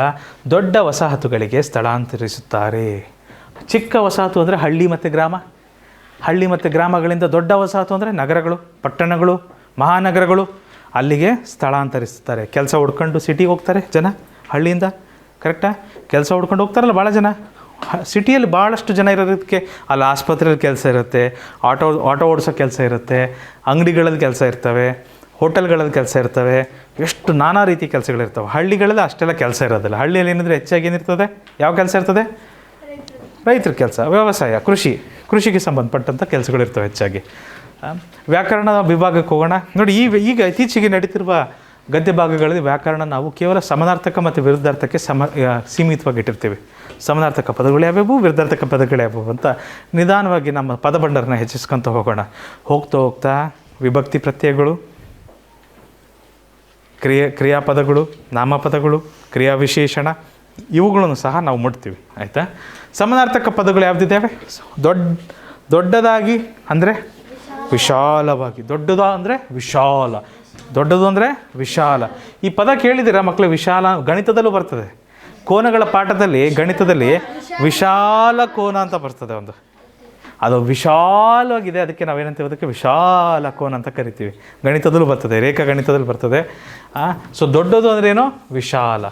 ದೊಡ್ಡ ವಸಾಹತುಗಳಿಗೆ ಸ್ಥಳಾಂತರಿಸುತ್ತಾರೆ. ಚಿಕ್ಕ ವಸಾಹತು ಅಂದರೆ ಹಳ್ಳಿ ಮತ್ತು ಗ್ರಾಮ. ಹಳ್ಳಿ ಮತ್ತು ಗ್ರಾಮಗಳಿಂದ ದೊಡ್ಡ ವಸಾಹತು ಅಂದರೆ ನಗರಗಳು, ಪಟ್ಟಣಗಳು, ಮಹಾನಗರಗಳು. ಅಲ್ಲಿಗೆ ಸ್ಥಳಾಂತರಿಸ್ತಾರೆ. ಕೆಲಸ ಹುಡ್ಕೊಂಡು ಸಿಟಿಗೆ ಹೋಗ್ತಾರೆ ಜನ ಹಳ್ಳಿಯಿಂದ. ಕರೆಕ್ಟಾ? ಕೆಲಸ ಹುಡ್ಕೊಂಡು ಹೋಗ್ತಾರಲ್ಲ ಭಾಳ ಜನ. ಸಿಟಿಯಲ್ಲಿ ಭಾಳಷ್ಟು ಜನ ಇರೋದಕ್ಕೆ ಅಲ್ಲಿ ಆಸ್ಪತ್ರೆಯಲ್ಲಿ ಕೆಲಸ ಇರುತ್ತೆ, ಆಟೋ ಓಡಿಸೋ ಕೆಲಸ ಇರುತ್ತೆ, ಅಂಗಡಿಗಳಲ್ಲಿ ಕೆಲಸ ಇರ್ತವೆ, ಹೋಟೆಲ್ಗಳಲ್ಲಿ ಕೆಲಸ ಇರ್ತವೆ, ಎಷ್ಟು ನಾನಾ ರೀತಿ ಕೆಲಸಗಳಿರ್ತವೆ. ಹಳ್ಳಿಗಳಲ್ಲಿ ಅಷ್ಟೆಲ್ಲ ಕೆಲಸ ಇರೋದಿಲ್ಲ. ಹಳ್ಳಿಯಲ್ಲಿ ಏನಿದ್ರೆ ಹೆಚ್ಚಾಗಿ ಏನಿರ್ತದೆ? ಯಾವ ಕೆಲಸ ಇರ್ತದೆ? ರೈತರ ಕೆಲಸ, ವ್ಯವಸಾಯ, ಕೃಷಿಗೆ ಸಂಬಂಧಪಟ್ಟಂಥ ಕೆಲಸಗಳಿರ್ತವೆ ಹೆಚ್ಚಾಗಿ. ವ್ಯಾಕರಣ ವಿಭಾಗಕ್ಕೆ ಹೋಗೋಣ. ನೋಡಿ, ಈಗ ಇತ್ತೀಚೆಗೆ ನಡೀತಿರುವ ಗದ್ಯ ಭಾಗಗಳಲ್ಲಿ ವ್ಯಾಕರಣ ನಾವು ಕೇವಲ ಸಮಾನಾರ್ಥಕ ಮತ್ತು ವಿರುದ್ಧಾರ್ಥಕ್ಕೆ ಸೀಮಿತವಾಗಿ ಇಟ್ಟಿರ್ತೀವಿ. ಸಮಾನಾರ್ಥಕ ಪದಗಳು ಯಾವ್ಯಾವು, ವಿರುದ್ಧಾರ್ಥಕ ಪದಗಳು ಯಾವ್ಯಾವು ಅಂತ ನಿಧಾನವಾಗಿ ನಮ್ಮ ಪದಭಂಡರನ ಹೆಚ್ಚಿಸ್ಕೊತ ಹೋಗೋಣ. ಹೋಗ್ತಾ ವಿಭಕ್ತಿ ಪ್ರತ್ಯಯಗಳು, ಕ್ರಿಯಾಪದಗಳು, ನಾಮಪದಗಳು, ಕ್ರಿಯಾವಿಶೇಷಣ, ಇವುಗಳನ್ನು ಸಹ ನಾವು ಮುಟ್ತೀವಿ, ಆಯಿತಾ? ಸಮಾನಾರ್ಥಕ ಪದಗಳು ಯಾವುದಿದ್ದಾವೆ? ದೊಡ್ಡದಾಗಿ ಅಂದರೆ ವಿಶಾಲವಾಗಿ. ದೊಡ್ಡದ ಅಂದರೆ ವಿಶಾಲ. ದೊಡ್ಡದು ಅಂದರೆ ವಿಶಾಲ. ಈ ಪದ ಕೇಳಿದ್ದೀರಾ ಮಕ್ಕಳು? ವಿಶಾಲ ಗಣಿತದಲ್ಲೂ ಬರ್ತದೆ. ಕೋನಗಳ ಪಾಠದಲ್ಲಿ, ಗಣಿತದಲ್ಲಿ ವಿಶಾಲ ಕೋನ ಅಂತ ಬರ್ತದೆ ಒಂದು. ಅದು ವಿಶಾಲವಾಗಿದೆ, ಅದಕ್ಕೆ ನಾವೇನಂತೀವಿ? ಅದಕ್ಕೆ ವಿಶಾಲ ಕೋನ ಅಂತ ಕರಿತೀವಿ. ಗಣಿತದಲ್ಲೂ ಬರ್ತದೆ, ರೇಖಾ ಗಣಿತದಲ್ಲಿ ಬರ್ತದೆ. ಸೊ ದೊಡ್ಡದು ಅಂದ್ರೇನು? ವಿಶಾಲ.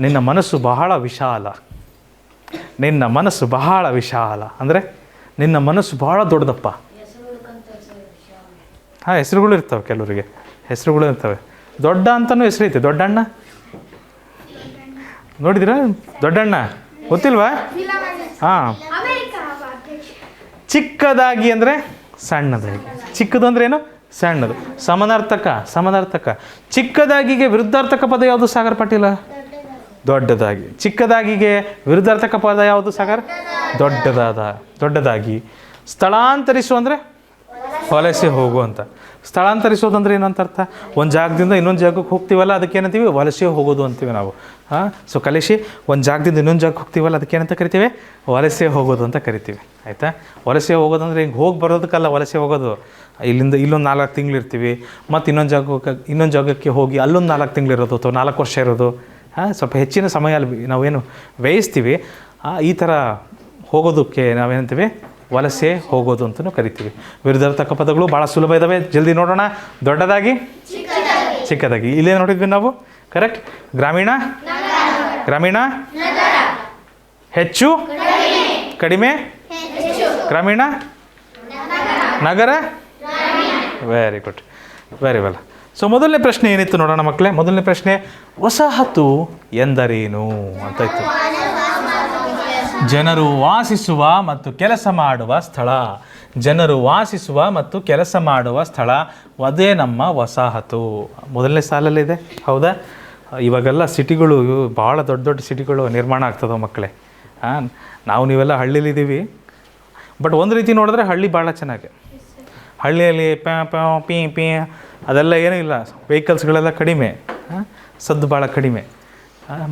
ನಿನ್ನ ಮನಸ್ಸು ಬಹಳ ವಿಶಾಲ. ನಿನ್ನ ಮನಸ್ಸು ಬಹಳ ವಿಶಾಲ ಅಂದರೆ ನಿನ್ನ ಮನಸ್ಸು ಬಹಳ ದೊಡ್ಡದಪ್ಪ. ಹೆಸರುಗಳು ಇರ್ತವೆ, ಕೆಲವರಿಗೆ ಹೆಸರುಗಳು ಇರ್ತವೆ. ದೊಡ್ಡ ಅಂತಲೂ ಹೆಸರೈತೆ. ದೊಡ್ಡಣ್ಣ ನೋಡಿದಿರಾ? ದೊಡ್ಡಣ್ಣ ಗೊತ್ತಿಲ್ವಾ? ಹಾಂ. ಚಿಕ್ಕದಾಗಿ ಅಂದರೆ ಸಣ್ಣದಾಗಿ. ಚಿಕ್ಕದು ಅಂದರೆ ಏನು? ಸಣ್ಣದು. ಸಮಾನಾರ್ಥಕ. ಚಿಕ್ಕದಾಗಿಗೆ ವಿರುದ್ಧಾರ್ಥಕ ಪದ ಯಾವುದು ಸಾಗರ ಪಾಟೀಲ? ದೊಡ್ಡದಾಗಿ. ಚಿಕ್ಕದಾಗಿಗೆ ವಿರುದ್ಧಾರ್ಥಕ ಪದ ಯಾವುದು ಸಾಗರ? ದೊಡ್ಡದಾಗಿ. ಸ್ಥಳಾಂತರಿಸು ಅಂದರೆ ವಲಸೆ ಹೋಗು ಅಂತ. ಸ್ಥಳಾಂತರಿಸೋದಂದ್ರೆ ಏನಂತ ಅರ್ಥ? ಒಂದು ಜಾಗದಿಂದ ಇನ್ನೊಂದು ಜಾಗಕ್ಕೆ ಹೋಗ್ತೀವಲ್ಲ, ಅದಕ್ಕೇನಂತೀವಿ? ವಲಸೆ ಹೋಗೋದು ಅಂತೀವಿ ನಾವು. ಸೊ ಕಲಿಸಿ ಒಂದು ಜಾಗದಿಂದ ಇನ್ನೊಂದು ಜಾಗಕ್ಕೆ ಹೋಗ್ತೀವಲ್ಲ, ಅದಕ್ಕೇನಂತ ಕರಿತೀವಿ? ವಲಸೆ ಹೋಗೋದು ಅಂತ ಕರಿತೀವಿ, ಆಯಿತಾ? ವಲಸೆ ಹೋಗೋದಂದ್ರೆ ಹಿಂಗೆ ಹೋಗಿ ಬರೋದಕ್ಕಲ್ಲ ವಲಸೆ ಹೋಗೋದು. ಇಲ್ಲಿಂದ ಇಲ್ಲೊಂದು 4 ತಿಂಗಳು ಇರ್ತೀವಿ, ಮತ್ತು ಇನ್ನೊಂದು ಜಾಗಕ್ಕೆ ಹೋಗಿ ಅಲ್ಲೊಂದು 4 ತಿಂಗಳು ಇರೋದು ಅಥವಾ 4 ವರ್ಷ ಇರೋದು. ಸ್ವಲ್ಪ ಹೆಚ್ಚಿನ ಸಮಯ ಅಲ್ಲಿ ನಾವೇನು ವ್ಯಯಿಸ್ತೀವಿ. ಈ ಥರ ಹೋಗೋದಕ್ಕೆ ನಾವೇನಂತೀವಿ ವಲಸೆ ಹೋಗೋದು ಅಂತಲೂ ಕರಿತೀವಿ. ವಿರುದ್ಧಾರ್ಥಕ ಪದಗಳು ಭಾಳ ಸುಲಭ ಇದ್ದಾವೆ, ಜಲ್ದಿ ನೋಡೋಣ. ದೊಡ್ಡದಾಗಿ, ಚಿಕ್ಕದಾಗಿ, ಇಲ್ಲೇ ನೋಡಿದ್ವಿ ನಾವು. ಕರೆಕ್ಟ್. ಗ್ರಾಮೀಣ, ಗ್ರಾಮೀಣ, ಹೆಚ್ಚು, ಕಡಿಮೆ, ಗ್ರಾಮೀಣ, ನಗರ. Very good, very well. So ಮೊದಲನೇ ಪ್ರಶ್ನೆ ಏನಿತ್ತು ನೋಡೋಣ ಮಕ್ಕಳೇ. ಮೊದಲನೇ ಪ್ರಶ್ನೆ, ವಸಾಹತು ಎಂದರೇನು ಅಂತ ಇತ್ತು. ಜನರು ವಾಸಿಸುವ ಮತ್ತು ಕೆಲಸ ಮಾಡುವ ಸ್ಥಳ. ಜನರು ವಾಸಿಸುವ ಮತ್ತು ಕೆಲಸ ಮಾಡುವ ಸ್ಥಳ, ಅದೇ ನಮ್ಮ ವಸಾಹತು. ಮೊದಲನೇ ಸಾಲಲ್ಲಿದೆ, ಹೌದಾ? ಇವಾಗೆಲ್ಲ ಸಿಟಿಗಳು, ಭಾಳ ದೊಡ್ಡ ದೊಡ್ಡ ಸಿಟಿಗಳು ನಿರ್ಮಾಣ ಆಗ್ತದೆ ಮಕ್ಕಳೇ. ನಾವು ನೀವೆಲ್ಲ ಹಳ್ಳಿಲಿದ್ದೀವಿ, ಬಟ್ ಒಂದು ರೀತಿ ನೋಡಿದ್ರೆ ಹಳ್ಳಿ ಭಾಳ ಚೆನ್ನಾಗಿ. ಹಳ್ಳಿಯಲ್ಲಿ ಪಿ ಪಿ ಅದೆಲ್ಲ ಏನೂ ಇಲ್ಲ, ವೆಹಿಕಲ್ಸ್ಗಳೆಲ್ಲ ಕಡಿಮೆ, ಸದ್ದು ಭಾಳ ಕಡಿಮೆ,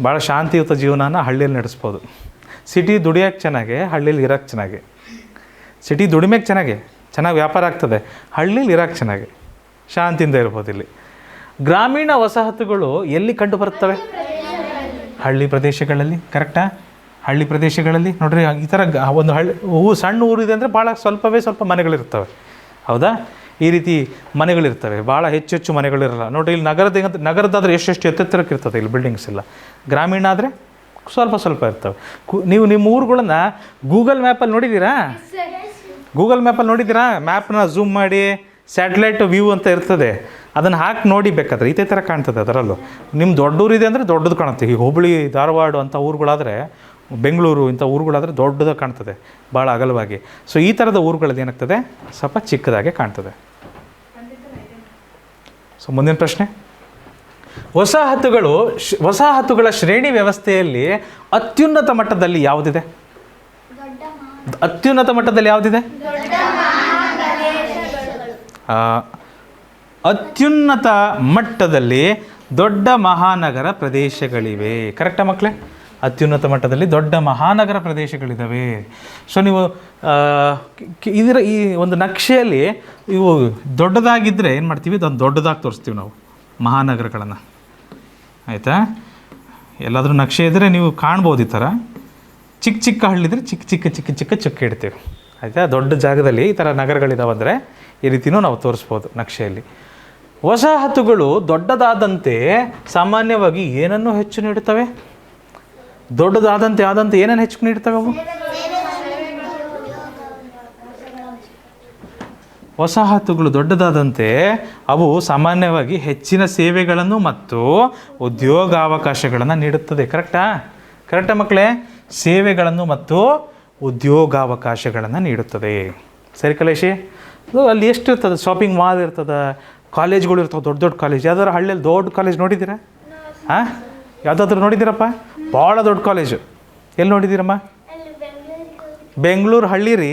ಭಾಳ ಶಾಂತಿಯುತ ಜೀವನನ ಹಳ್ಳಿಯಲ್ಲಿ ನಡೆಸ್ಬೋದು. ಸಿಟಿ ದುಡಿಯೋಕ್ಕೆ ಚೆನ್ನಾಗೆ, ಹಳ್ಳಿಲಿ ಇರೋಕ್ಕೆ ಚೆನ್ನಾಗಿ. ಸಿಟಿ ದುಡಿಮೆಗೆ ಚೆನ್ನಾಗಿ ವ್ಯಾಪಾರ ಆಗ್ತದೆ, ಹಳ್ಳಿಲಿ ಇರೋಕ್ಕೆ ಚೆನ್ನಾಗಿ ಶಾಂತಿಯಿಂದ ಇರ್ಬೋದು. ಇಲ್ಲಿ ಗ್ರಾಮೀಣ ವಸಾಹತುಗಳು ಎಲ್ಲಿ ಕಂಡು ಬರುತ್ತವೆ? ಹಳ್ಳಿ ಪ್ರದೇಶಗಳಲ್ಲಿ. ಕರೆಕ್ಟಾ? ಹಳ್ಳಿ ಪ್ರದೇಶಗಳಲ್ಲಿ ನೋಡ್ರಿ, ಈ ಥರ ಒಂದು ಸಣ್ಣ ಊರಿದೆ ಅಂದರೆ ಭಾಳ ಸ್ವಲ್ಪ ಮನೆಗಳಿರ್ತವೆ, ಹೌದಾ? ಈ ರೀತಿ ಮನೆಗಳಿರ್ತವೆ, ಭಾಳ ಹೆಚ್ಚು ಮನೆಗಳಿರಲ್ಲ. ನೋಡಿರಿ, ಇಲ್ಲಿ ನಗರದಾದರೆ ಎಷ್ಟು ಎತ್ತೆತ್ತರಕ್ಕೆ ಇರ್ತದೆ ಇಲ್ಲಿ ಬಿಲ್ಡಿಂಗ್ಸ್ ಎಲ್ಲ. ಗ್ರಾಮೀಣ ಆದರೆ ಸ್ವಲ್ಪ ಇರ್ತವೆ. ನೀವು ನಿಮ್ಮ ಊರುಗಳನ್ನು ಗೂಗಲ್ ಮ್ಯಾಪಲ್ಲಿ ನೋಡಿದ್ದೀರಾ? ಮ್ಯಾಪ್ನ ಝೂಮ್ ಮಾಡಿ ಸ್ಯಾಟಲೈಟ್ ವ್ಯೂ ಅಂತ ಇರ್ತದೆ, ಅದನ್ನು ಹಾಕಿ ನೋಡಿ ಬೇಕಾದ್ರೆ ಇದೇ ಥರ ಕಾಣ್ತದೆ. ಅದರಲ್ಲೂ ನಿಮ್ಮ ದೊಡ್ಡ ಊರಿದೆ ಅಂದರೆ ದೊಡ್ಡದು ಕಾಣುತ್ತೆ. ಈ ಹುಬ್ಬಳ್ಳಿ, ಧಾರವಾಡ ಅಂಥ ಊರುಗಳಾದರೆ, ಬೆಂಗಳೂರು ಇಂಥ ಊರುಗಳಾದರೆ ದೊಡ್ಡದಾಗಿ ಕಾಣ್ತದೆ, ಭಾಳ ಅಗಲವಾಗಿ. ಸೊ ಈ ಥರದ ಊರುಗಳಲ್ಲಿ ಏನಾಗ್ತದೆ, ಸ್ವಲ್ಪ ಚಿಕ್ಕದಾಗೆ ಕಾಣ್ತದೆ. ಸೊ ಮುಂದಿನ ಪ್ರಶ್ನೆ, ವಸಾಹತುಗಳ ಶ್ರೇಣಿ ವ್ಯವಸ್ಥೆಯಲ್ಲಿ ಅತ್ಯುನ್ನತ ಮಟ್ಟದಲ್ಲಿ ಯಾವುದಿದೆ? ಅತ್ಯುನ್ನತ ಮಟ್ಟದಲ್ಲಿ ಯಾವುದಿದೆ? ಅತ್ಯುನ್ನತ ಮಟ್ಟದಲ್ಲಿ ದೊಡ್ಡ ಮಹಾನಗರ ಪ್ರದೇಶಗಳಿವೆ. ಕರೆಕ್ಟಾ ಮಕ್ಕಳೇ? ಅತ್ಯುನ್ನತ ಮಟ್ಟದಲ್ಲಿ ದೊಡ್ಡ ಮಹಾನಗರ ಪ್ರದೇಶಗಳಿದ್ದಾವೆ. ಸೊ ನೀವು ಇದರ ಈ ಒಂದು ನಕ್ಷೆಯಲ್ಲಿ ಇವು ದೊಡ್ಡದಾಗಿದ್ದರೆ ಏನು ಮಾಡ್ತೀವಿ, ಅದನ್ನು ದೊಡ್ಡದಾಗಿ ತೋರಿಸ್ತೀವಿ ನಾವು ಮಹಾನಗರಗಳನ್ನು. ಆಯಿತಾ? ಎಲ್ಲಾದರೂ ನಕ್ಷೆ ಇದ್ದರೆ ನೀವು ಕಾಣ್ಬೋದು. ಈ ಥರ ಚಿಕ್ಕ ಹಳ್ಳಿದ್ರೆ ಚಿಕ್ಕ ಇಡ್ತೀವಿ. ಆಯಿತಾ? ದೊಡ್ಡ ಜಾಗದಲ್ಲಿ ಈ ಥರ ನಗರಗಳಿದಾವಂದರೆ ಈ ರೀತಿಯೂ ನಾವು ತೋರಿಸ್ಬೋದು ನಕ್ಷೆಯಲ್ಲಿ. ವಸಾಹತುಗಳು ದೊಡ್ಡದಾದಂತೆ ಸಾಮಾನ್ಯವಾಗಿ ಏನನ್ನು ಹೆಚ್ಚು ನೀಡುತ್ತವೆ? ದೊಡ್ಡದಾದಂತೆ ಏನನ್ನು ಹೆಚ್ಚು ನೀಡ್ತವೆ ಅವು? ವಸಾಹತುಗಳು ದೊಡ್ಡದಾದಂತೆ ಅವು ಸಾಮಾನ್ಯವಾಗಿ ಹೆಚ್ಚಿನ ಸೇವೆಗಳನ್ನು ಮತ್ತು ಉದ್ಯೋಗಾವಕಾಶಗಳನ್ನು ನೀಡುತ್ತದೆ. ಕರೆಕ್ಟಾ ಮಕ್ಕಳೇ? ಸೇವೆಗಳನ್ನು ಮತ್ತು ಉದ್ಯೋಗಾವಕಾಶಗಳನ್ನು ನೀಡುತ್ತದೆ. ಸರಿ ಕಲೇಶಿ? ಅಲ್ಲಿ ಎಷ್ಟು ಇರ್ತದೆ? ಶಾಪಿಂಗ್ ಮಾಲ್ ಇರ್ತದೆ, ಕಾಲೇಜ್ಗಳು ಇರ್ತವೆ, ದೊಡ್ಡ ಕಾಲೇಜ್. ಯಾವ್ದಾದ್ರು ಹಳ್ಳಿಯಲ್ಲಿ ದೊಡ್ಡ ಕಾಲೇಜ್ ನೋಡಿದ್ದೀರಾ? ಯಾವುದಾದ್ರೂ ನೋಡಿದ್ದೀರಪ್ಪ? ಭಾಳ ದೊಡ್ಡ ಕಾಲೇಜು ಎಲ್ಲಿ ನೋಡಿದ್ದೀರಮ್ಮ? ಬೆಂಗಳೂರು ಹಳ್ಳಿ ರೀ,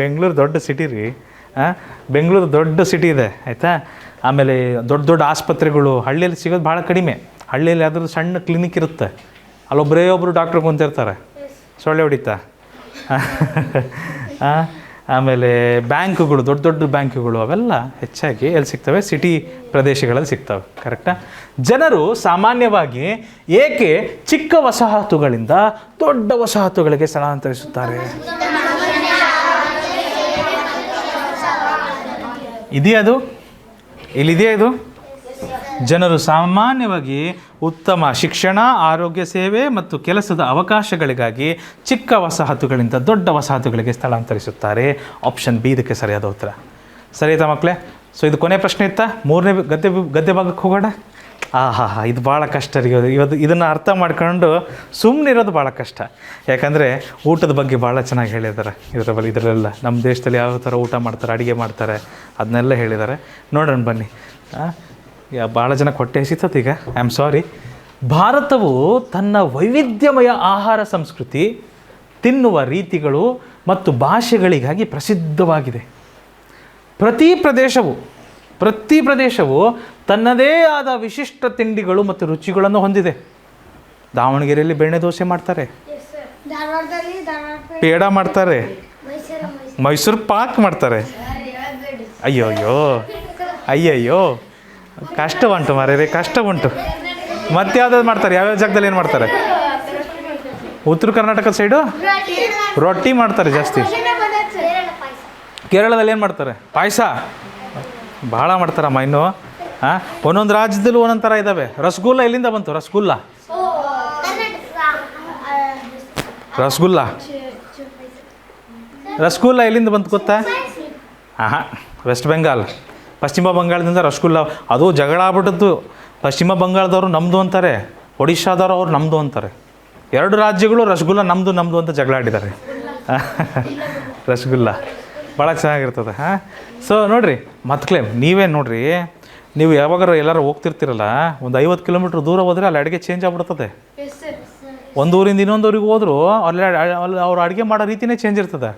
ಬೆಂಗಳೂರು ದೊಡ್ಡ ಸಿಟಿ ರೀ. ಬೆಂಗಳೂರು ದೊಡ್ಡ ಸಿಟಿ ಇದೆ, ಆಯಿತಾ? ಆಮೇಲೆ ದೊಡ್ಡ ಆಸ್ಪತ್ರೆಗಳು ಹಳ್ಳಿಯಲ್ಲಿ ಸಿಗೋದು ಭಾಳ ಕಡಿಮೆ. ಹಳ್ಳಿಯಲ್ಲಿ ಯಾವ್ದಾದ್ರು ಸಣ್ಣ ಕ್ಲಿನಿಕ್ ಇರುತ್ತೆ, ಒಬ್ಬರು ಡಾಕ್ಟ್ರ್ ಕುಂತಿರ್ತಾರೆ, ಸೊಳ್ಳೆ ಹೊಡಿತಾ. ಆಮೇಲೆ ಬ್ಯಾಂಕುಗಳು, ದೊಡ್ಡ ಬ್ಯಾಂಕುಗಳು, ಅವೆಲ್ಲ ಹೆಚ್ಚಾಗಿ ಎಲ್ಲಿ ಸಿಗ್ತವೆ? ಸಿಟಿ ಪ್ರದೇಶಗಳಲ್ಲಿ ಸಿಗ್ತವೆ. ಕರೆಕ್ಟಾ? ಜನರು ಸಾಮಾನ್ಯವಾಗಿ ಏಕೆ ಚಿಕ್ಕ ವಸಾಹತುಗಳಿಂದ ದೊಡ್ಡ ವಸಾಹತುಗಳಿಗೆ ಸ್ಥಳಾಂತರಿಸುತ್ತಾರೆ? ಇದೆಯಾ ಅದು? ಇಲ್ಲಿದೆಯಾ ಇದು? ಜನರು ಸಾಮಾನ್ಯವಾಗಿ ಉತ್ತಮ ಶಿಕ್ಷಣ, ಆರೋಗ್ಯ ಸೇವೆ ಮತ್ತು ಕೆಲಸದ ಅವಕಾಶಗಳಿಗಾಗಿ ಚಿಕ್ಕ ವಸಾಹತುಗಳಿಂದ ದೊಡ್ಡ ವಸಾಹತುಗಳಿಗೆ ಸ್ಥಳಾಂತರಿಸುತ್ತಾರೆ. ಆಪ್ಷನ್ ಬಿ ಇದಕ್ಕೆ ಸರಿಯಾದ ಉತ್ತರ. ಸರಿ ಆಯ್ತಾ ಮಕ್ಕಳೇ? ಸೊ ಇದು ಕೊನೆ ಪ್ರಶ್ನೆ ಇತ್ತಾ? ಮೂರನೇ ಗದ್ಯ ಭಾಗಕ್ಕೆ ಹೋಗೋಣ. ಇದು ಭಾಳ ಕಷ್ಟ ರೀ. ಇದನ್ನು ಅರ್ಥ ಮಾಡ್ಕೊಂಡು ಸುಮ್ಮನೆ ಇರೋದು ಭಾಳ ಕಷ್ಟ. ಯಾಕಂದರೆ ಊಟದ ಬಗ್ಗೆ ಭಾಳ ಚೆನ್ನಾಗಿ ಹೇಳಿದ್ದಾರೆ ಇದರಲ್ಲೆಲ್ಲ. ನಮ್ಮ ದೇಶದಲ್ಲಿ ಯಾವ ಥರ ಊಟ ಮಾಡ್ತಾರೆ, ಅಡುಗೆ ಮಾಡ್ತಾರೆ, ಅದನ್ನೆಲ್ಲ ಹೇಳಿದ್ದಾರೆ. ನೋಡೋಣ ಬನ್ನಿ. ಭಾಳ ಜನ ಹೊಟ್ಟೆ ಹಸಿತದೆ ಈಗ. I am sorry. ಭಾರತವು ತನ್ನ ವೈವಿಧ್ಯಮಯ ಆಹಾರ ಸಂಸ್ಕೃತಿ, ತಿನ್ನುವ ರೀತಿಗಳು ಮತ್ತು ಭಾಷೆಗಳಿಗಾಗಿ ಪ್ರಸಿದ್ಧವಾಗಿದೆ. ಪ್ರತಿ ಪ್ರದೇಶವು ತನ್ನದೇ ಆದ ವಿಶಿಷ್ಟ ತಿಂಡಿಗಳು ಮತ್ತು ರುಚಿಗಳನ್ನು ಹೊಂದಿದೆ. ದಾವಣಗೆರೆಯಲ್ಲಿ ಬೆಣ್ಣೆ ದೋಸೆ ಮಾಡ್ತಾರೆ, ಪೇಡ ಮಾಡ್ತಾರೆ, ಮೈಸೂರು ಪಾಕ್ ಮಾಡ್ತಾರೆ. ಅಯ್ಯಯ್ಯೋ ಕಷ್ಟ ಉಂಟು ಮಾರ್ರೆ, ಕಷ್ಟ ಉಂಟು. ಮತ್ತೆ ಯಾವ್ದಾದ್ರು ಮಾಡ್ತಾರೆ? ಯಾವ್ಯಾವ ಜಾಗದಲ್ಲಿ ಏನು ಮಾಡ್ತಾರೆ? ಉತ್ತರ ಕರ್ನಾಟಕದ ಸೈಡು ರೊಟ್ಟಿ ಮಾಡ್ತಾರೆ ಜಾಸ್ತಿ. ಕೇರಳದಲ್ಲಿ ಏನು ಮಾಡ್ತಾರೆ? ಪಾಯಸ ಭಾಳ ಮಾಡ್ತಾರಮ್ಮ. ಇನ್ನು ಒಂದೊಂದು ರಾಜ್ಯದಲ್ಲೂ ಒಂದೊಂದು ಥರ ಇದ್ದಾವೆ. ರಸಗುಲ್ಲ ಎಲ್ಲಿಂದ ಬಂತು? ರಸಗುಲ್ಲ ರಸಗುಲ್ಲ ಎಲ್ಲಿಂದ ಬಂತು ಗೊತ್ತಾ? ಹಾಂ, ವೆಸ್ಟ್ ಬೆಂಗಾಲ್, ಪಶ್ಚಿಮ ಬಂಗಾಳದಿಂದ ರಸಗುಲ್ಲ. ಅದು ಜಗಳ ಆಗ್ಬಿಟ್ಟದ್ದು. ಪಶ್ಚಿಮ ಬಂಗಾಳದವರು ನಮ್ಮದು ಅಂತಾರೆ, ಒಡಿಶಾದವರು ಅವ್ರು ನಮ್ಮದು ಅಂತಾರೆ. ಎರಡು ರಾಜ್ಯಗಳು ರಸಗುಲ್ಲ ನಮ್ಮದು ಅಂತ ಜಗಳ ಆಡಿದ್ದಾರೆ. ರಸಗುಲ್ಲ ಭಾಳ ಚೆನ್ನಾಗಿರ್ತದೆ. ಹಾಂ, ಸೊ ನೋಡಿರಿ ಮಕ್ಕಳೇ, ನೀವೇ ನೋಡಿರಿ, ನೀವು ಯಾವಾಗಾರು ಎಲ್ಲರೂ ಹೋಗ್ತಿರ್ತೀರಲ್ಲ, ಒಂದು 50 ಕಿಲೋಮೀಟ್ರ್ ದೂರ ಹೋದರೆ ಅಲ್ಲಿ ಅಡುಗೆ ಚೇಂಜ್ ಆಗ್ಬಿಡ್ತದೆ. ಒಂದು ಊರಿಂದ ಇನ್ನೊಂದು ಊರಿಗೆ ಹೋದರೂ ಅಲ್ಲಿ ಅವ್ರು ಅಡುಗೆ ಮಾಡೋ ರೀತಿಯೇ ಚೇಂಜ್ ಇರ್ತದೆ.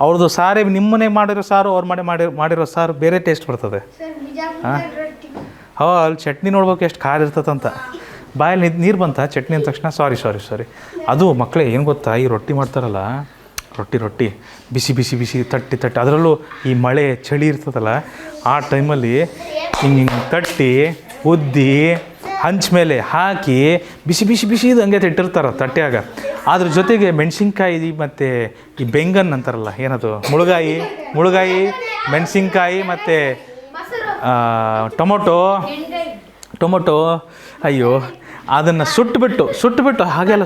ಅವ್ರದ್ದು ಸಾರೇ ನಿಮ್ಮನೆ ಮಾಡಿರೋ ಸಾರು ಅವ್ರ ಮಾಡಿರೋ ಸಾರು ಬೇರೆ ಟೇಸ್ಟ್ ಬರ್ತದೆ. ಹಾಂ, ಅಲ್ಲಿ ಚಟ್ನಿ ನೋಡ್ಬೇಕು ಎಷ್ಟು ಖಾರ ಇರ್ತದಂತ. ಬಾಯಲ್ಲಿ ನೀರು ಬಂತ ಚಟ್ನಿ ಅಂದ ತಕ್ಷಣ. ಸಾರಿ ಅದು ಮಕ್ಕಳೇ ಏನು ಗೊತ್ತಾ, ಈ ರೊಟ್ಟಿ ಮಾಡ್ತಾರಲ್ಲ, ರೊಟ್ಟಿ ಬಿಸಿ ತಟ್ಟಿ ಅದರಲ್ಲೂ ಈ ಮಳೆ ಚಳಿ ಇರ್ತದಲ್ಲ, ಆ ಟೈಮಲ್ಲಿ ಹಿಂಗೆ ತಟ್ಟಿ ಉದ್ದಿ ಹಂಚ ಮೇಲೆ ಹಾಕಿ ಬಿಸಿ ಇದು ಹಂಗೆ ಇಟ್ಟಿರ್ತಾರೆ ತಟ್ಟೆಯಾಗ. ಅದ್ರ ಜೊತೆಗೆ ಮೆಣಸಿನ್ಕಾಯಿ ಮತ್ತು ಈ ಬೆಂಗನ್ ಅಂತಾರಲ್ಲ, ಏನದು ಮುಳುಗಾಯಿ ಮೆಣಸಿನ್ಕಾಯಿ ಮತ್ತು ಟೊಮೊಟೊ ಅಯ್ಯೋ, ಅದನ್ನು ಸುಟ್ಟುಬಿಟ್ಟು ಹಾಗೆಲ್ಲ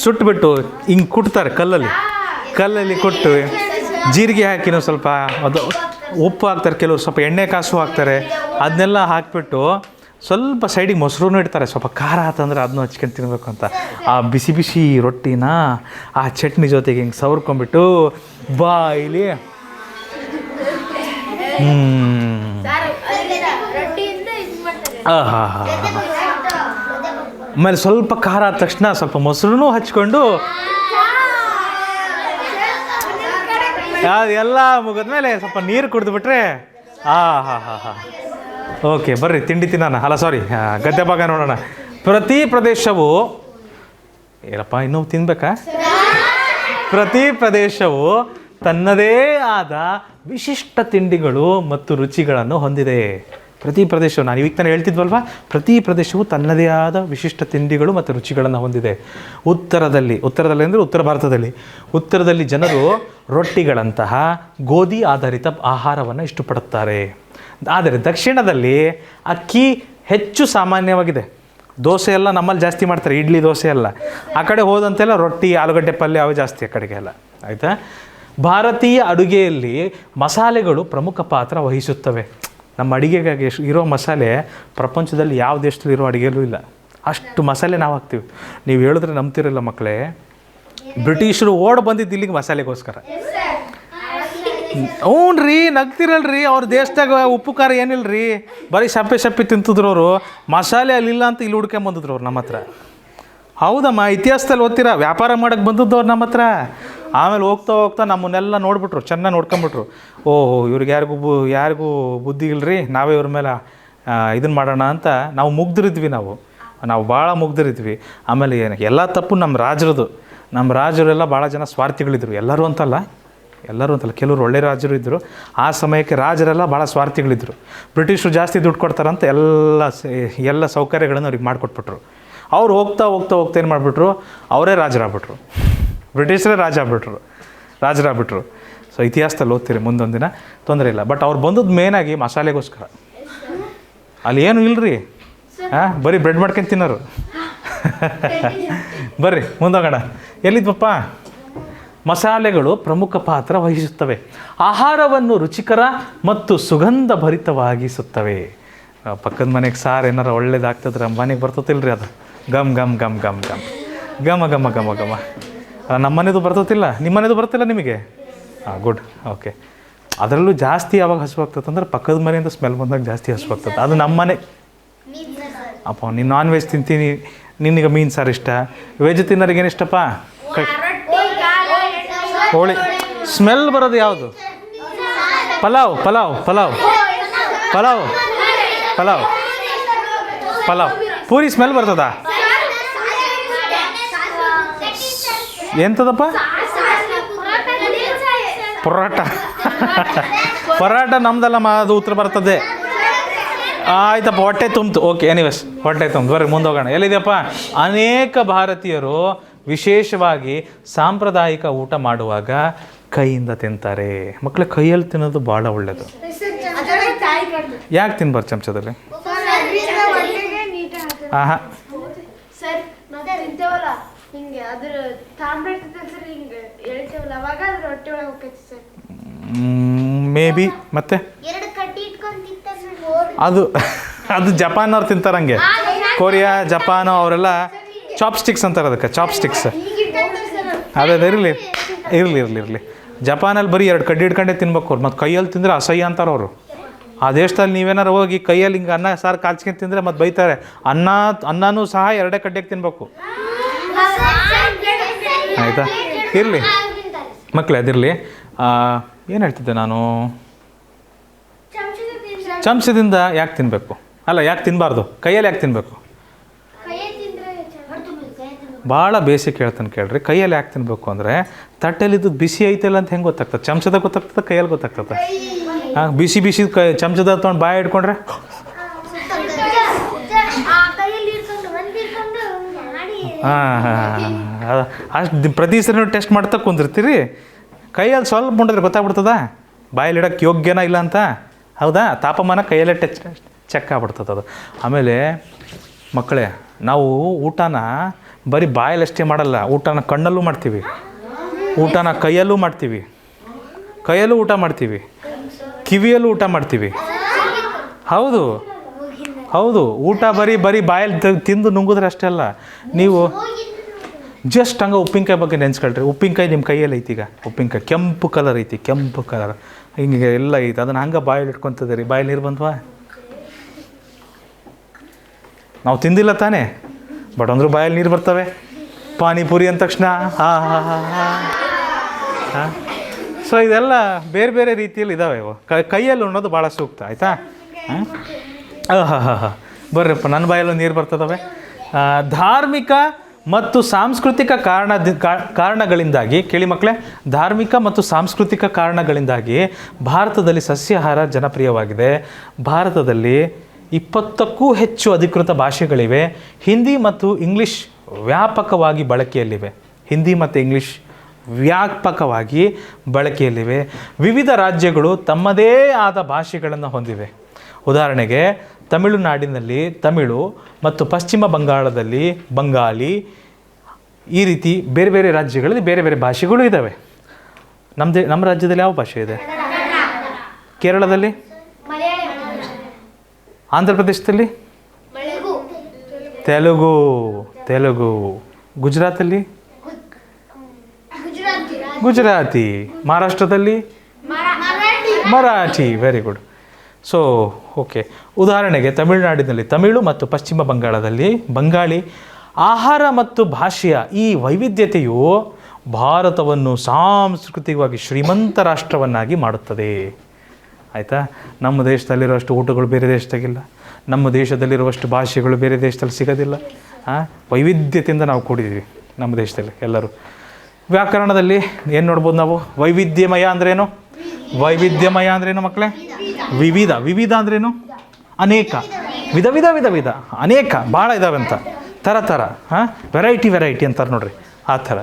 ಸುಟ್ಟುಬಿಟ್ಟು ಹಿಂಗೆ ಕುಟ್ತಾರೆ ಕಲ್ಲಲ್ಲಿ ಕೊಟ್ಟು ಜೀರಿಗೆ ಹಾಕಿನೂ ಸ್ವಲ್ಪ ಅದು ಉಪ್ಪು ಹಾಕ್ತಾರೆ, ಕೆಲವರು ಸ್ವಲ್ಪ ಎಣ್ಣೆ ಕಾಸು ಹಾಕ್ತಾರೆ. ಅದನ್ನೆಲ್ಲ ಹಾಕಿಬಿಟ್ಟು ಸ್ವಲ್ಪ ಸೈಡಿಗೆ ಮೊಸರು ಇಡ್ತಾರೆ. ಸ್ವಲ್ಪ ಖಾರ ಆತಂದ್ರೆ ಅದನ್ನು ಹಚ್ಕೊಂಡು ತಿನ್ನಬೇಕು ಅಂತ. ಆ ಬಿಸಿ ರೊಟ್ಟಿನ ಆ ಚಟ್ನಿ ಜೊತೆಗೆ ಹಿಂಗೆ ಸವರ್ಕೊಂಡ್ಬಿಟ್ಟು ಬಾಯಿಲಿ ಆಮೇಲೆ ಸ್ವಲ್ಪ ಖಾರ ಆದ ತಕ್ಷಣ ಸ್ವಲ್ಪ ಮೊಸರು ಹಚ್ಕೊಂಡು ಅದೆಲ್ಲ ಮುಗಿದ್ಮೇಲೆ ಸ್ವಲ್ಪ ನೀರು ಕುಡಿದ್ಬಿಟ್ರೆ ಓಕೆ. ಬರ್ರಿ ತಿಂಡಿ ತಿನ್ನೋಣ. ಅಲ್ಲ ಸಾರಿ, ಗದ್ದೆ ಭಾಗ ನೋಡೋಣ. ಪ್ರತಿ ಪ್ರದೇಶವು ಏನಪ್ಪ ಇನ್ನೂ ತಿನ್ಬೇಕಾ? ಪ್ರತಿ ಪ್ರದೇಶವು ತನ್ನದೇ ಆದ ವಿಶಿಷ್ಟ ತಿಂಡಿಗಳು ಮತ್ತು ರುಚಿಗಳನ್ನು ಹೊಂದಿದೆ. ಪ್ರತಿ ಪ್ರದೇಶವು, ನಾನು ಈಗ ತಾನೇ ಹೇಳ್ತಿದ್ವಲ್ವ, ಪ್ರತಿ ಪ್ರದೇಶವು ತನ್ನದೇ ಆದ ವಿಶಿಷ್ಟ ತಿಂಡಿಗಳು ಮತ್ತು ರುಚಿಗಳನ್ನು ಹೊಂದಿದೆ. ಉತ್ತರದಲ್ಲಿ ಅಂದರೆ ಉತ್ತರ ಭಾರತದಲ್ಲಿ, ಉತ್ತರದಲ್ಲಿ ಜನರು ರೊಟ್ಟಿಗಳಂತಹ ಗೋಧಿ ಆಧಾರಿತ ಆಹಾರವನ್ನು ಇಷ್ಟಪಡುತ್ತಾರೆ. ಆದರೆ ದಕ್ಷಿಣದಲ್ಲಿ ಅಕ್ಕಿ ಹೆಚ್ಚು ಸಾಮಾನ್ಯವಾಗಿದೆ. ದೋಸೆ ಎಲ್ಲ ನಮ್ಮಲ್ಲಿ ಜಾಸ್ತಿ ಮಾಡ್ತಾರೆ, ಇಡ್ಲಿ ದೋಸೆ ಎಲ್ಲ. ಆ ಕಡೆ ಹೋದಂತೆಲ್ಲ ರೊಟ್ಟಿ, ಆಲೂಗಡ್ಡೆ ಪಲ್ಯ ಅವು ಜಾಸ್ತಿ ಆ ಕಡೆಗೆ ಎಲ್ಲ. ಆಯಿತಾ? ಭಾರತೀಯ ಅಡುಗೆಯಲ್ಲಿ ಮಸಾಲೆಗಳು ಪ್ರಮುಖ ಪಾತ್ರ ವಹಿಸುತ್ತವೆ. ನಮ್ಮ ಅಡುಗೆಗಾಗಿ ಇರೋ ಮಸಾಲೆ ಪ್ರಪಂಚದಲ್ಲಿ ಯಾವ ದೇಶದಲ್ಲಿ ಇರೋ ಅಡುಗೆಯಲ್ಲೂ ಇಲ್ಲ. ಅಷ್ಟು ಮಸಾಲೆ ನಾವು ಹಾಕ್ತೀವಿ. ನೀವು ಹೇಳಿದ್ರೆ ನಂಬ್ತಿರಲ್ಲ ಮಕ್ಕಳೇ, ಬ್ರಿಟಿಷರು ಓಡ್ ಬಂದಿದ್ದು ಇಲ್ಲಿಗೆ ಮಸಾಲೆಗೋಸ್ಕರ. ಹ್ಞೂ ರೀ, ನಗ್ತಿರಲ್ರಿ. ಅವ್ರ ದೇಶದಾಗ ಉಪ್ಪು ಖಾರ ಏನಿಲ್ಲರಿ, ಬರೀ ಸಪ್ಪೆ ತಿಂತಿದ್ರು ಅವರು. ಮಸಾಲೆ ಅಲ್ಲಿಲ್ಲ ಅಂತ ಇಲ್ಲಿ ಹುಡ್ಕೊಂಬಂದಿದ್ರು ಅವ್ರು ನಮ್ಮ ಹತ್ರ. ಹೌದಮ್ಮ, ಇತಿಹಾಸದಲ್ಲಿ ಓದ್ತೀರಾ, ವ್ಯಾಪಾರ ಮಾಡೋಕ್ಕೆ ಬಂದದ್ದವ್ರು ನಮ್ಮ ಹತ್ರ. ಆಮೇಲೆ ಹೋಗ್ತಾ ನಮ್ಮನ್ನೆಲ್ಲ ನೋಡ್ಬಿಟ್ರು, ಚೆನ್ನಾಗಿ ನೋಡ್ಕೊಂಬಿಟ್ರು. ಓಹೋ, ಇವ್ರಿಗೆ ಯಾರಿಗೂ ಬುದ್ಧಿ ಇಲ್ಲರಿ, ನಾವೇ ಇವ್ರ ಮೇಲೆ ಇದನ್ನು ಮಾಡೋಣ ಅಂತ ನಾವು ಮುಗ್ದಿರಿದ್ವಿ. ನಾವು ಭಾಳ ಮುಗ್ದಿರಿದ್ವಿ. ಆಮೇಲೆ ಎಲ್ಲ ತಪ್ಪು ನಮ್ಮ ರಾಜರೆಲ್ಲ ಭಾಳ ಜನ ಸ್ವಾರ್ಥಿಗಳಿದ್ರು. ಎಲ್ಲರೂ ಅಂತಲ್ಲ, ಕೆಲವರು ಒಳ್ಳೆ ರಾಜರು ಇದ್ದರು. ಆ ಸಮಯಕ್ಕೆ ರಾಜರೆಲ್ಲ ಭಾಳ ಸ್ವಾರ್ಥಿಗಳಿದ್ದರು. ಬ್ರಿಟಿಷರು ಜಾಸ್ತಿ ದುಡ್ಡು ಕೊಡ್ತಾರಂತ ಎಲ್ಲ ಸೌಕರ್ಯಗಳನ್ನು ಅವ್ರಿಗೆ ಮಾಡಿಕೊಟ್ಬಿಟ್ರು. ಅವ್ರು ಹೋಗ್ತಾ ಏನು ಮಾಡಿಬಿಟ್ರು, ಅವರೇ ರಾಜರಾಗ್ಬಿಟ್ರು. ಬ್ರಿಟಿಷರೇ ರಾಜರಾಗ್ಬಿಟ್ರು. ಸೊ ಇತಿಹಾಸದಲ್ಲಿ ಓದ್ತೀರಿ ಮುಂದೊಂದು ದಿನ, ತೊಂದರೆ ಇಲ್ಲ. ಬಟ್ ಅವ್ರು ಬಂದದ್ದು ಮೇನಾಗಿ ಮಸಾಲೆಗೋಸ್ಕರ. ಅಲ್ಲಿ ಏನೂ ಇಲ್ಲರಿ, ಬರೀ ಬ್ರೆಡ್ ಮಾಡ್ಕೊಂಡು ತಿನ್ನೋರು. ಬರ್ರಿ ಮುಂದೋಗೋಣ. ಎಲ್ಲಿದ್ವಪ್ಪ? ಮಸಾಲೆಗಳು ಪ್ರಮುಖ ಪಾತ್ರ ವಹಿಸುತ್ತವೆ. ಆಹಾರವನ್ನು ರುಚಿಕರ ಮತ್ತು ಸುಗಂಧ ಭರಿತವಾಗಿಸುತ್ತವೆ. ಪಕ್ಕದ ಮನೆಗೆ ಸಾರು ಏನಾರು ಒಳ್ಳೇದಾಗ್ತದ್ರೆ ಮನೆಗೆ ಬರ್ತತಿಲ್ರಿ, ಅದು gum gum gum gum gum ಘಮ ಘಮ ಘಮ ಘಮ. ನಮ್ಮ ಮನೆದು ಬರ್ತತಿಲ್ಲ, ನಿಮ್ಮ ಮನೆದು ಬರ್ತಿಲ್ಲ ನಿಮಗೆ? Good, okay. ಅದರಲ್ಲೂ ಜಾಸ್ತಿ ಯಾವಾಗ ಹಸುವಾಗ್ತದೆ ಅಂದ್ರೆ ಪಕ್ಕದ ಮನೆಯಿಂದ ಸ್ಮೆಲ್ ಬಂದಾಗ ಜಾಸ್ತಿ ಹಸುವಾಗ್ತದೆ. ಅದು ನಮ್ಮ ಮನೆ. ಅಪ್ಪ, ನೀನು ನಾನ್ ವೆಜ್ ತಿಂತೀನಿ, ನಿನಗೆ ಮೀನು ಸಾರು ಇಷ್ಟ. ವೆಜ್ ತಿನ್ನೋರಿಗೆ ಏನು ಇಷ್ಟಪ್ಪ? ಹೋಳಿ. ಸ್ಮೆಲ್ ಬರೋದು ಯಾವುದು? ಪಲಾವ್ ಪಲಾವ್ ಪಲಾವ್ ಪಲಾವ್ ಪಲಾವ್ ಪಲಾವ್ ಪೂರಿ ಸ್ಮೆಲ್ ಬರ್ತದಾ? ಎಂಥದಪ್ಪ? ಪರೋಟ ನಮ್ದಲ್ಲಮ್ಮ, ಅದು ಉತ್ತರ ಬರ್ತದೆ. ಆಯ್ತಪ್ಪ, ಹೊಟ್ಟೆ ತುಂಬಿತು. ಓಕೆ, ಎನಿವೇಸ್ ಹೊಟ್ಟೆ ತುಂಬಿತು. ಬರ್ರಿ ಮುಂದೆ ಹೋಗೋಣ. ಎಲ್ಲಿದೆಯಪ್ಪ? ಅನೇಕ ಭಾರತೀಯರು ವಿಶೇಷವಾಗಿ ಸಾಂಪ್ರದಾಯಿಕ ಊಟ ಮಾಡುವಾಗ ಕೈಯಿಂದ ತಿಂತಾರೆ. ಮಕ್ಕಳ ಕೈಯಲ್ಲಿ ತಿನ್ನೋದು ಭಾಳ ಒಳ್ಳೆಯದು. ಯಾಕೆ ತಿನ್ಬಾರ್ದು ಚಮಚದಲ್ಲಿ? ಆಹಾ, ಮೇ ಬಿ. ಮತ್ತೆ ಅದು ಅದು ಜಪಾನವ್ರು ತಿಂತಾರಂಗೆ. ಕೊರಿಯಾ, ಜಪಾನು ಅವರೆಲ್ಲ ಚಾಪ್ಸ್ಟಿಕ್ಸ್ ಅಂತಾರೆ ಅದಕ್ಕೆ, ಚಾಪ್ಸ್ಟಿಕ್ಸ್. ಅದೇ ಇರಲಿ ಇರಲಿ ಇರಲಿ ಇರಲಿ. ಜಪಾನಲ್ಲಿ ಬರೀ 2 ಕಡ್ಡಿ ಹಿಡ್ಕೊಂಡೇ ತಿನ್ಬೇಕು ಅವ್ರು. ಮತ್ತು ಕೈಯಲ್ಲಿ ತಿಂದರೆ ಅಸಹ್ಯ ಅಂತಾರೆ ಅವರು. ಆ ದೇಶದಲ್ಲಿ ನೀವೇನಾರು ಹೋಗಿ ಕೈಯಲ್ಲಿ ಹಿಂಗೆ ಅನ್ನ ಸಾರು ಕಾಲ್ಸ್ಕೊಂಡು ತಿಂದರೆ ಮತ್ತೆ ಬೈತಾರೆ. ಅನ್ನನೂ ಸಹ 2 ಕಡ್ಡಿಗೆ ತಿನ್ಬೇಕು. ಆಯಿತಾ? ಇರಲಿ ಮಕ್ಕಳೇ, ಅದಿರಲಿ. ಏನು ಹೇಳ್ತಿದ್ದೆ ನಾನು? ಚಮಚದಿಂದ ಯಾಕೆ ತಿನ್ನಬೇಕು? ಅಲ್ಲ, ಯಾಕೆ ತಿನ್ನಬಾರ್ದು? ಕೈಯಲ್ಲಿ ಯಾಕೆ ತಿನ್ನಬೇಕು? ಭಾಳ ಬೇಸಿಕ್ ಹೇಳ್ತಾನೆ ಕೇಳ್ರಿ. ಕೈಯಲ್ಲಿ ಯಾಕೆ ತಿನ್ನಬೇಕು ಅಂದರೆ, ತಟ್ಟೆಲಿದ್ದು ಬಿಸಿ ಐತಲ್ಲ ಅಂತ ಹೆಂಗೆ ಗೊತ್ತಾಗ್ತದೆ? ಚಮಚದಾಗ ಗೊತ್ತಾಗ್ತದೆ, ಕೈಯಲ್ಲಿ ಗೊತ್ತಾಗ್ತದೆ. ಬಿಸಿ ಬಿಸಿ ಚಮಚದ ತೊಗೊಂಡು ಬಾಯಿ ಹಿಡ್ಕೊಂಡ್ರೆ ಅಷ್ಟು ಪ್ರತಿ ಸರಿ ಟೆಸ್ಟ್ ಮಾಡ್ತಾ ಕುಂದಿರ್ತೀರಿ. ಕೈಯಲ್ಲಿ ಸ್ವಲ್ಪ ಮುಂಡಿದ್ರೆ ಗೊತ್ತಾಗ್ಬಿಡ್ತದ ಬಾಯಲ್ಲಿ ಇಡೋಕ್ಕೆ ಯೋಗ್ಯನ ಇಲ್ಲ ಅಂತ. ಹೌದಾ? ತಾಪಮಾನ ಕೈಯಲ್ಲೇ ಚೆಕ್ ಆಗ್ಬಿಡ್ತದೆ ಅದು. ಆಮೇಲೆ ಮಕ್ಕಳೇ, ನಾವು ಊಟನ ಬರೀ ಬಾಯಲ್ಲಷ್ಟೇ ಮಾಡಲ್ಲ, ಊಟನ ಕಣ್ಣಲ್ಲೂ ಮಾಡ್ತೀವಿ, ಊಟನ ಕೈಯಲ್ಲೂ ಮಾಡ್ತೀವಿ, ಕೈಯಲ್ಲೂ ಊಟ ಮಾಡ್ತೀವಿ, ಕಿವಿಯಲ್ಲೂ ಊಟ ಮಾಡ್ತೀವಿ. ಹೌದು ಹೌದು. ಊಟ ಬರೀ ಬಾಯಲ್ಲಿ ತಿಂದು ನುಂಗಿದ್ರೆ ಅಷ್ಟೇ ಅಲ್ಲ. ನೀವು ಜಸ್ಟ್ ಹಂಗೆ ಉಪ್ಪಿನಕಾಯಿ ಬಗ್ಗೆ ನೆನೆಸ್ಕೊಳ್ರಿ. ಉಪ್ಪಿನಕಾಯಿ ನಿಮ್ಮ ಕೈಯಲ್ಲಿ ಐತಿ. ಈಗ ಉಪ್ಪಿನಕಾಯಿ ಕೆಂಪು ಕಲರ್ ಐತಿ, ಕೆಂಪು ಕಲರ್ ಹಿಂಗೆ ಎಲ್ಲ ಐತಿ. ಅದನ್ನು ಹಂಗೆ ಬಾಯಲ್ಲಿ ಇಟ್ಕೊತದೆ ರೀ. ಬಾಯಲ್ಲಿ ನೀರು ಬಂದ್ವಾ? ನಾವು ತಿಂದಿಲ್ಲ ತಾನೇ, ಬಟ್ ಅಂದರೂ ಬಾಯಲ್ಲಿ ನೀರು ಬರ್ತವೆ. ಪಾನಿಪುರಿ ಅಂದ ತಕ್ಷಣ ಸೊ ಇದೆಲ್ಲ ಬೇರೆ ಬೇರೆ ರೀತಿಯಲ್ಲಿ ಇದ್ದಾವೆ ಇವು. ಕೈಯಲ್ಲಿ ಉಣ್ಣೋದು ಭಾಳ ಸೂಕ್ತ. ಆಯಿತಾ? ಬರ್ರಪ್ಪ, ನನ್ನ ಬಾಯಲ್ಲೂ ನೀರು ಬರ್ತದವೆ. ಧಾರ್ಮಿಕ ಮತ್ತು ಸಾಂಸ್ಕೃತಿಕ ಕಾರಣಗಳಿಂದಾಗಿ ಕೇಳಿ ಮಕ್ಕಳೇ, ಧಾರ್ಮಿಕ ಮತ್ತು ಸಾಂಸ್ಕೃತಿಕ ಕಾರಣಗಳಿಂದಾಗಿ ಭಾರತದಲ್ಲಿ ಸಸ್ಯಾಹಾರ ಜನಪ್ರಿಯವಾಗಿದೆ. ಭಾರತದಲ್ಲಿ 20ಕ್ಕೂ ಹೆಚ್ಚು ಅಧಿಕೃತ ಭಾಷೆಗಳಿವೆ. ಹಿಂದಿ ಮತ್ತು ಇಂಗ್ಲೀಷ್ ವ್ಯಾಪಕವಾಗಿ ಬಳಕೆಯಲ್ಲಿವೆ. ಹಿಂದಿ ಮತ್ತು ಇಂಗ್ಲೀಷ್ ವ್ಯಾಪಕವಾಗಿ ಬಳಕೆಯಲ್ಲಿವೆ. ವಿವಿಧ ರಾಜ್ಯಗಳು ತಮ್ಮದೇ ಆದ ಭಾಷೆಗಳನ್ನು ಹೊಂದಿವೆ. ಉದಾಹರಣೆಗೆ ತಮಿಳುನಾಡಿನಲ್ಲಿ ತಮಿಳು ಮತ್ತು ಪಶ್ಚಿಮ ಬಂಗಾಳದಲ್ಲಿ ಬಂಗಾಳಿ, ಈ ರೀತಿ ಬೇರೆ ಬೇರೆ ರಾಜ್ಯಗಳಲ್ಲಿ ಬೇರೆ ಬೇರೆ ಭಾಷೆಗಳು ಇದ್ದಾವೆ. ನಮ್ಮ ರಾಜ್ಯದಲ್ಲಿ ಯಾವ ಭಾಷೆ ಇದೆ? ಕೇರಳದಲ್ಲಿ, ಆಂಧ್ರ ಪ್ರದೇಶದಲ್ಲಿ ತೆಲುಗು, ಗುಜರಾತಲ್ಲಿ ಗುಜರಾತಿ, ಮಹಾರಾಷ್ಟ್ರದಲ್ಲಿ Marathi. Very good. So okay. ಉದಾಹರಣೆಗೆ ತಮಿಳುನಾಡಿನಲ್ಲಿ ತಮಿಳು ಮತ್ತು ಪಶ್ಚಿಮ ಬಂಗಾಳದಲ್ಲಿ ಬಂಗಾಳಿ. ಆಹಾರ ಮತ್ತು ಭಾಷೆಯ ಈ ವೈವಿಧ್ಯತೆಯು ಭಾರತವನ್ನು ಸಾಂಸ್ಕೃತಿಕವಾಗಿ ಶ್ರೀಮಂತ ರಾಷ್ಟ್ರವನ್ನಾಗಿ ಮಾಡುತ್ತದೆ. ಆಯಿತಾ? ನಮ್ಮ ದೇಶದಲ್ಲಿರುವಷ್ಟು ಊಟಗಳು ಬೇರೆ ದೇಶದಾಗಿಲ್ಲ, ನಮ್ಮ ದೇಶದಲ್ಲಿರುವಷ್ಟು ಭಾಷೆಗಳು ಬೇರೆ ದೇಶದಲ್ಲಿ ಸಿಗೋದಿಲ್ಲ. ವೈವಿಧ್ಯತೆಯಿಂದ ನಾವು ಕೂಡಿದ್ದೀವಿ ನಮ್ಮ ದೇಶದಲ್ಲಿ ಎಲ್ಲರೂ. ವ್ಯಾಕರಣದಲ್ಲಿ ಏನು ನೋಡ್ಬೋದು ನಾವು? ವೈವಿಧ್ಯಮಯ ಅಂದ್ರೇನು? ವೈವಿಧ್ಯಮಯ ಅಂದ್ರೇನು ಮಕ್ಕಳೇ? ವಿವಿಧ ಅಂದ್ರೇನು? ಅನೇಕ. ವಿಧ ಅನೇಕ ಭಾಳ ಇದ್ದಾವೆ ಅಂತ. ಥರ ವೆರೈಟಿ ಅಂತಾರೆ ನೋಡ್ರಿ, ಆ ಥರ.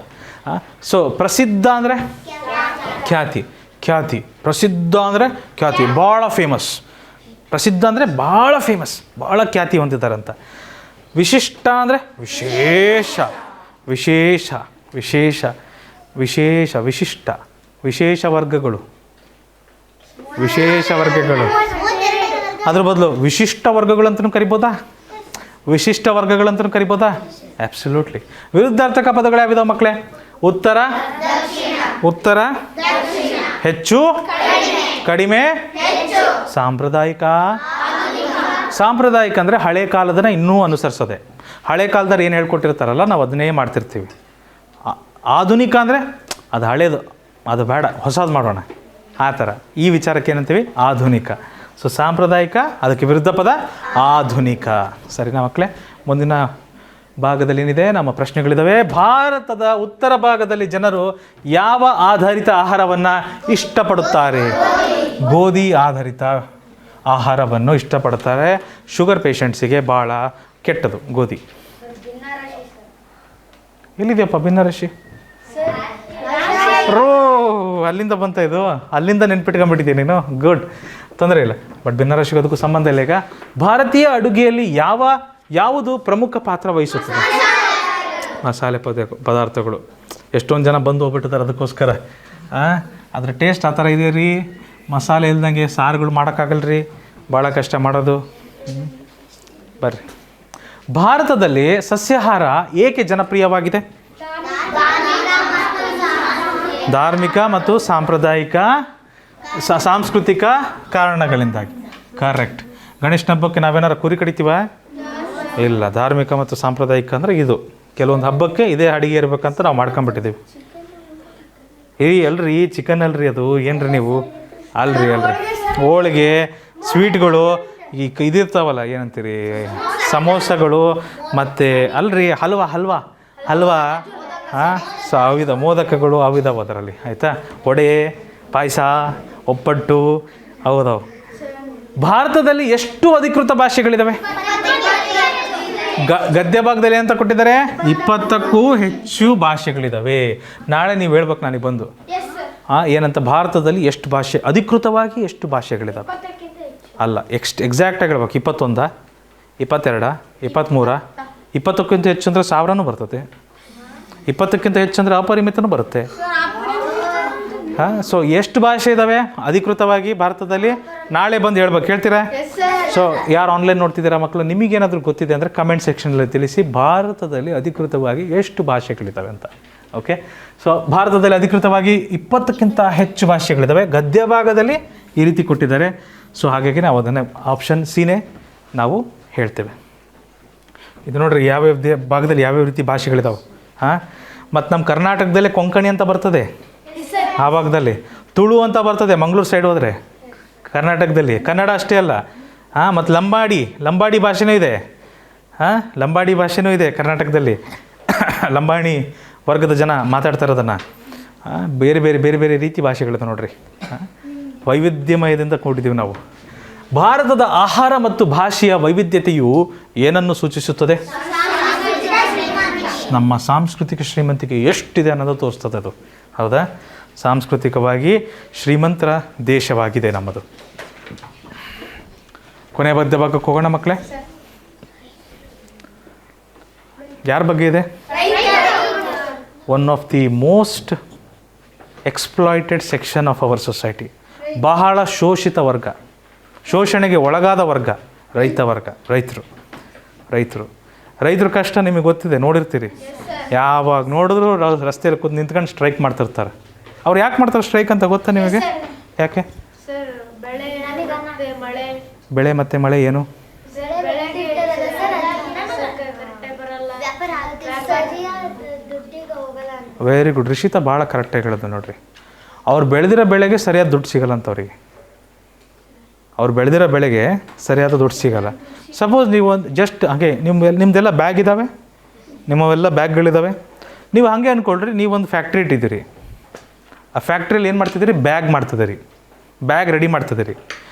ಸೊ ಪ್ರಸಿದ್ಧ ಅಂದರೆ ಖ್ಯಾತಿ. ಪ್ರಸಿದ್ಧ ಅಂದರೆ ಖ್ಯಾತಿ, ಭಾಳ ಫೇಮಸ್. ಪ್ರಸಿದ್ಧ ಅಂದರೆ ಭಾಳ ಫೇಮಸ್, ಭಾಳ ಖ್ಯಾತಿ ಹೊಂದಿದ್ದಾರಂತ. ವಿಶಿಷ್ಟ ಅಂದರೆ ವಿಶಿಷ್ಟ ವಿಶೇಷ ವರ್ಗಗಳು. ಅದ್ರ ಬದಲು ವಿಶಿಷ್ಟ ವರ್ಗಗಳಂತಲೂ ಕರಿಬೋದಾ? ವಿಶಿಷ್ಟ ವರ್ಗಗಳಂತಲೂ ಕರಿಬೋದಾ? ಆ್ಯಬ್ಸಲ್ಯೂಟ್ಲಿ. ವಿರುದ್ಧಾರ್ಥಕ ಪದಗಳು ಯಾವಿದಾವೆ ಮಕ್ಕಳೇ? ಉತ್ತರ, ಹೆಚ್ಚು, ಕಡಿಮೆ, ಸಾಂಪ್ರದಾಯಿಕ. ಅಂದರೆ ಹಳೆ ಕಾಲದನ್ನ ಇನ್ನೂ ಅನುಸರಿಸೋದೆ. ಹಳೆ ಕಾಲದಲ್ಲಿ ಏನು ಹೇಳ್ಕೊಟ್ಟಿರ್ತಾರಲ್ಲ, ನಾವು ಅದನ್ನೇ ಮಾಡ್ತಿರ್ತೀವಿ. ಆಧುನಿಕ ಅಂದರೆ ಅದು ಹಳೇದು, ಅದು ಬೇಡ, ಹೊಸದು ಮಾಡೋಣ, ಆ ಥರ. ಈ ವಿಚಾರಕ್ಕೆ ಏನಂತೀವಿ? ಆಧುನಿಕ. ಸೊ ಸಾಂಪ್ರದಾಯಿಕ, ಅದಕ್ಕೆ ವಿರುದ್ಧ ಪದ ಆಧುನಿಕ. ಸರಿನಾ ಮಕ್ಕಳೇ? ಮುಂದಿನ ಭಾಗದಲ್ಲಿ ಏನಿದೆ, ನಮ್ಮ ಪ್ರಶ್ನೆಗಳಿದ್ದಾವೆ. ಭಾರತದ ಉತ್ತರ ಭಾಗದಲ್ಲಿ ಜನರು ಯಾವ ಆಧಾರಿತ ಆಹಾರವನ್ನು ಇಷ್ಟಪಡುತ್ತಾರೆ? ಗೋಧಿ ಆಧಾರಿತ ಆಹಾರವನ್ನು ಇಷ್ಟಪಡ್ತಾರೆ. ಶುಗರ್ ಪೇಷಂಟ್ಸಿಗೆ ಭಾಳ ಕೆಟ್ಟದು ಗೋಧಿ. ಎಲ್ಲಿದೆಯಪ್ಪ ಭಿನ್ನರಾಶಿ? ರೋ ಅಲ್ಲಿಂದ ಬಂತ ಇದು, ಅಲ್ಲಿಂದ ನೆನ್ಪಿಟ್ಕೊಂಡ್ಬಿಟ್ಟಿದ್ದೀನಿ ನೀನು. ಗುಡ್, ತೊಂದರೆ ಇಲ್ಲ. ಬಟ್ ಭಿನ್ನರಾಶಿಗೆ ಅದಕ್ಕೂ ಸಂಬಂಧ ಇಲ್ಲ. ಈಗ ಭಾರತೀಯ ಅಡುಗೆಯಲ್ಲಿ ಯಾವುದು ಪ್ರಮುಖ ಪಾತ್ರ ವಹಿಸುತ್ತದೆ? ಮಸಾಲೆ ಪದಾರ್ಥಗಳು. ಎಷ್ಟೊಂದು ಜನ ಬಂದು ಹೋಗ್ಬಿಟ್ಟಿದ್ದಾರೆ ಅದಕ್ಕೋಸ್ಕರ. ಅದ್ರ ಟೇಸ್ಟ್ ಆ ಥರ ಇದೆ ರೀ, ಮಸಾಲೆ ಇಲ್ದಂಗೆ ಸಾರುಗಳು ಮಾಡೋಕ್ಕಾಗಲ್ರಿ, ಭಾಳ ಕಷ್ಟ ಮಾಡೋದು. ಬರ್ರಿ, ಭಾರತದಲ್ಲಿ ಸಸ್ಯಾಹಾರ ಏಕೆ ಜನಪ್ರಿಯವಾಗಿದೆ? ಧಾರ್ಮಿಕ ಮತ್ತು ಸಾಂಸ್ಕೃತಿಕ ಕಾರಣಗಳಿಂದಾಗಿ. ಕರೆಕ್ಟ್. ಗಣೇಶನ ಹಬ್ಬಕ್ಕೆ ನಾವೇನಾರು ಕುರಿ ಕಡಿತೀವ? ಇಲ್ಲ. ಧಾರ್ಮಿಕ ಮತ್ತು ಸಾಂಪ್ರದಾಯಿಕ ಅಂದರೆ ಇದು. ಕೆಲವೊಂದು ಹಬ್ಬಕ್ಕೆ ಇದೇ ಅಡುಗೆ ಇರ್ಬೇಕಂತ ನಾವು ಮಾಡ್ಕೊಂಬಿಟ್ಟಿದ್ದೀವಿ. ಅಲ್ರಿ ಚಿಕನ್ ಅಲ್ರಿ ಅದು, ಏನ್ರಿ ನೀವು? ಅಲ್ರಿ ಹೋಳಿಗೆ, ಸ್ವೀಟ್ಗಳು, ಈ ಇದಿರ್ತಾವಲ್ಲ, ಏನಂತೀರಿ, ಸಮೋಸಗಳು, ಮತ್ತು ಅಲ್ರಿ ಹಲ್ವಾ ಸೊ ಅವಿದ ಮೋದಕಗಳು ಅವಿದಾವ ಅದರಲ್ಲಿ, ಆಯಿತಾ? ವಡೆ, ಪಾಯಸ, ಒಪ್ಪಟ್ಟು ಹೌದವು. ಭಾರತದಲ್ಲಿ ಎಷ್ಟು ಅಧಿಕೃತ ಭಾಷೆಗಳಿದ್ದಾವೆ? ಗದ್ಯ ಭಾಗದಲ್ಲಿ ಅಂತ ಕೊಟ್ಟಿದ್ದಾರೆ 20ಕ್ಕೂ ಹೆಚ್ಚು ಭಾಷೆಗಳಿದ್ದಾವೆ. ನಾಳೆ ನೀವು ಹೇಳ್ಬೇಕು ನನಗೆ ಬಂದು ಏನಂತ, ಭಾರತದಲ್ಲಿ ಎಷ್ಟು ಭಾಷೆ ಅಧಿಕೃತವಾಗಿ ಎಷ್ಟು ಭಾಷೆಗಳಿದ್ದಾವೆ? ಅಲ್ಲ, ಎಕ್ಸಾಕ್ಟಾಗಿ ಹೇಳ್ಬೇಕು. 21, 22, 23, 20ಕ್ಕಿಂತ ಹೆಚ್ಚು ಅಂದರೆ 1000ನೂ ಬರ್ತದೆ, 20ಕ್ಕಿಂತ ಹೆಚ್ಚು ಅಂದರೆ ಅಪರಿಮಿತನೂ ಬರುತ್ತೆ. ಸೊ ಎಷ್ಟು ಭಾಷೆ ಇದ್ದಾವೆ ಅಧಿಕೃತವಾಗಿ ಭಾರತದಲ್ಲಿ? ನಾಳೆ ಬಂದು ಹೇಳ್ಬೇಕು, ಹೇಳ್ತೀರಾ? ಸೊ ಯಾರು ಆನ್ಲೈನ್ ನೋಡ್ತಿದ್ದೀರಾ ಮಕ್ಕಳು, ನಿಮಗೇನಾದರೂ ಗೊತ್ತಿದೆ ಅಂದರೆ ಕಮೆಂಟ್ ಸೆಕ್ಷನಲ್ಲಿ ತಿಳಿಸಿ, ಭಾರತದಲ್ಲಿ ಅಧಿಕೃತವಾಗಿ ಎಷ್ಟು ಭಾಷೆಗಳಿದ್ದಾವೆ ಅಂತ. ಓಕೆ, ಸೊ ಭಾರತದಲ್ಲಿ ಅಧಿಕೃತವಾಗಿ 20ಕ್ಕಿಂತ ಹೆಚ್ಚು ಭಾಷೆಗಳಿದ್ದಾವೆ. ಗದ್ಯ ಭಾಗದಲ್ಲಿ ಈ ರೀತಿ ಕೊಟ್ಟಿದ್ದಾರೆ. ಸೊ ಹಾಗಾಗಿ ನಾವು ಅದನ್ನೇ ಆಪ್ಷನ್ ಸಿನೇ ನಾವು ಹೇಳ್ತೇವೆ. ಇದು ನೋಡ್ರಿ, ಯಾವ್ಯಾವ ಭಾಗದಲ್ಲಿ ಯಾವ್ಯಾವ ರೀತಿ ಭಾಷೆಗಳಿದ್ದಾವೆ. ಮತ್ತು ನಮ್ಮ ಕರ್ನಾಟಕದಲ್ಲೇ ಕೊಂಕಣಿ ಅಂತ ಬರ್ತದೆ, ಆ ಭಾಗದಲ್ಲಿ ತುಳು ಅಂತ ಬರ್ತದೆ, ಮಂಗಳೂರು ಸೈಡ್ ಹೋದರೆ ಕರ್ನಾಟಕದಲ್ಲಿ. ಕನ್ನಡ ಅಷ್ಟೇ ಅಲ್ಲ, ಮತ್ತು ಲಂಬಾಡಿ ಭಾಷೆನೂ ಇದೆ. ಲಂಬಾಡಿ ಭಾಷೆನೂ ಇದೆ ಕರ್ನಾಟಕದಲ್ಲಿ. ಲಂಬಾಣಿ ವರ್ಗದ ಜನ ಮಾತಾಡ್ತಾ ಇರೋದನ್ನು. ಬೇರೆ ಬೇರೆ ಬೇರೆ ಬೇರೆ ರೀತಿ ಭಾಷೆಗಳಿದೆ ನೋಡ್ರಿ. ವೈವಿಧ್ಯಮಯದಿಂದ ಕೂಡಿದ್ದೀವಿ ನಾವು. ಭಾರತದ ಆಹಾರ ಮತ್ತು ಭಾಷೆಯ ವೈವಿಧ್ಯತೆಯು ಏನನ್ನು ಸೂಚಿಸುತ್ತದೆ? ನಮ್ಮ ಸಾಂಸ್ಕೃತಿಕ ಶ್ರೀಮಂತಿಕೆ ಎಷ್ಟಿದೆ ಅನ್ನೋದು ತೋರಿಸ್ತದೆ ಅದು. ಹೌದಾ? ಸಾಂಸ್ಕೃತಿಕವಾಗಿ ಶ್ರೀಮಂತರ ದೇಶವಾಗಿದೆ ನಮ್ಮದು. ಕೊನೆಯ ಭಾಗಕ್ಕೆ ಹೋಗೋಣ ಮಕ್ಕಳೇ. ಯಾರ ಬಗ್ಗೆ ಇದೆ? One of the most exploited section of our society. ಬಹಳ ಶೋಷಿತ ವರ್ಗ, ಶೋಷಣೆಗೆ ಒಳಗಾದ ವರ್ಗ ರೈತರು ಕಷ್ಟ ನಿಮಗೆ ಗೊತ್ತಿದೆ, ನೋಡಿರ್ತೀರಿ. ಯಾವಾಗ ನೋಡಿದ್ರು ರಸ್ತೆಯಲ್ಲಿ ಕೂತು ನಿಂತ್ಕೊಂಡು ಸ್ಟ್ರೈಕ್ ಮಾಡ್ತಿರ್ತಾರೆ. ಅವ್ರು ಯಾಕೆ ಮಾಡ್ತಾರೆ ಸ್ಟ್ರೈಕ್ ಅಂತ ಗೊತ್ತಾ ನಿಮಗೆ? ಯಾಕೆ? ಬೆಳೆ ಮತ್ತು ಮಳೆ ಏನು? Very good. ರಿಷಿತಾ ಭಾಳ ಕರೆಕ್ಟಾಗಿ ಹೇಳಿದ್ರು ನೋಡ್ರಿ. ಅವ್ರು ಬೆಳೆದಿರೋ ಬೆಳೆಗೆ ಸರಿಯಾದ ದುಡ್ಡು ಸಿಗಲ್ಲ ಅಂತ ಅವ್ರಿಗೆ. ಅವ್ರು ಬೆಳೆದಿರೋ ಬೆಳೆಗೆ ಸರಿಯಾದ ದುಡ್ಡು ಸಿಗಲ್ಲ. ಸಪೋಸ್ ನೀವು ಒಂದು ಜಸ್ಟ್ ಹಾಗೆ ನಿಮ್ಮದೆಲ್ಲ ಬ್ಯಾಗ್ ಇದ್ದಾವೆ, ನಿಮ್ಮವೆಲ್ಲ ಬ್ಯಾಗ್ಗಳಿದ್ದಾವೆ. ನೀವು ಹಾಗೆ ಅಂದ್ಕೊಳ್ರಿ, ನೀವೊಂದು ಫ್ಯಾಕ್ಟ್ರಿ ಇಟ್ಟಿದ್ದೀರಿ. ಆ ಫ್ಯಾಕ್ಟ್ರಿಯಲ್ಲಿ ಏನು ಮಾಡ್ತಿದ್ದೀರಿ? ಬ್ಯಾಗ್ ರೆಡಿ ಮಾಡ್ತಿದ್ದೀರಿ.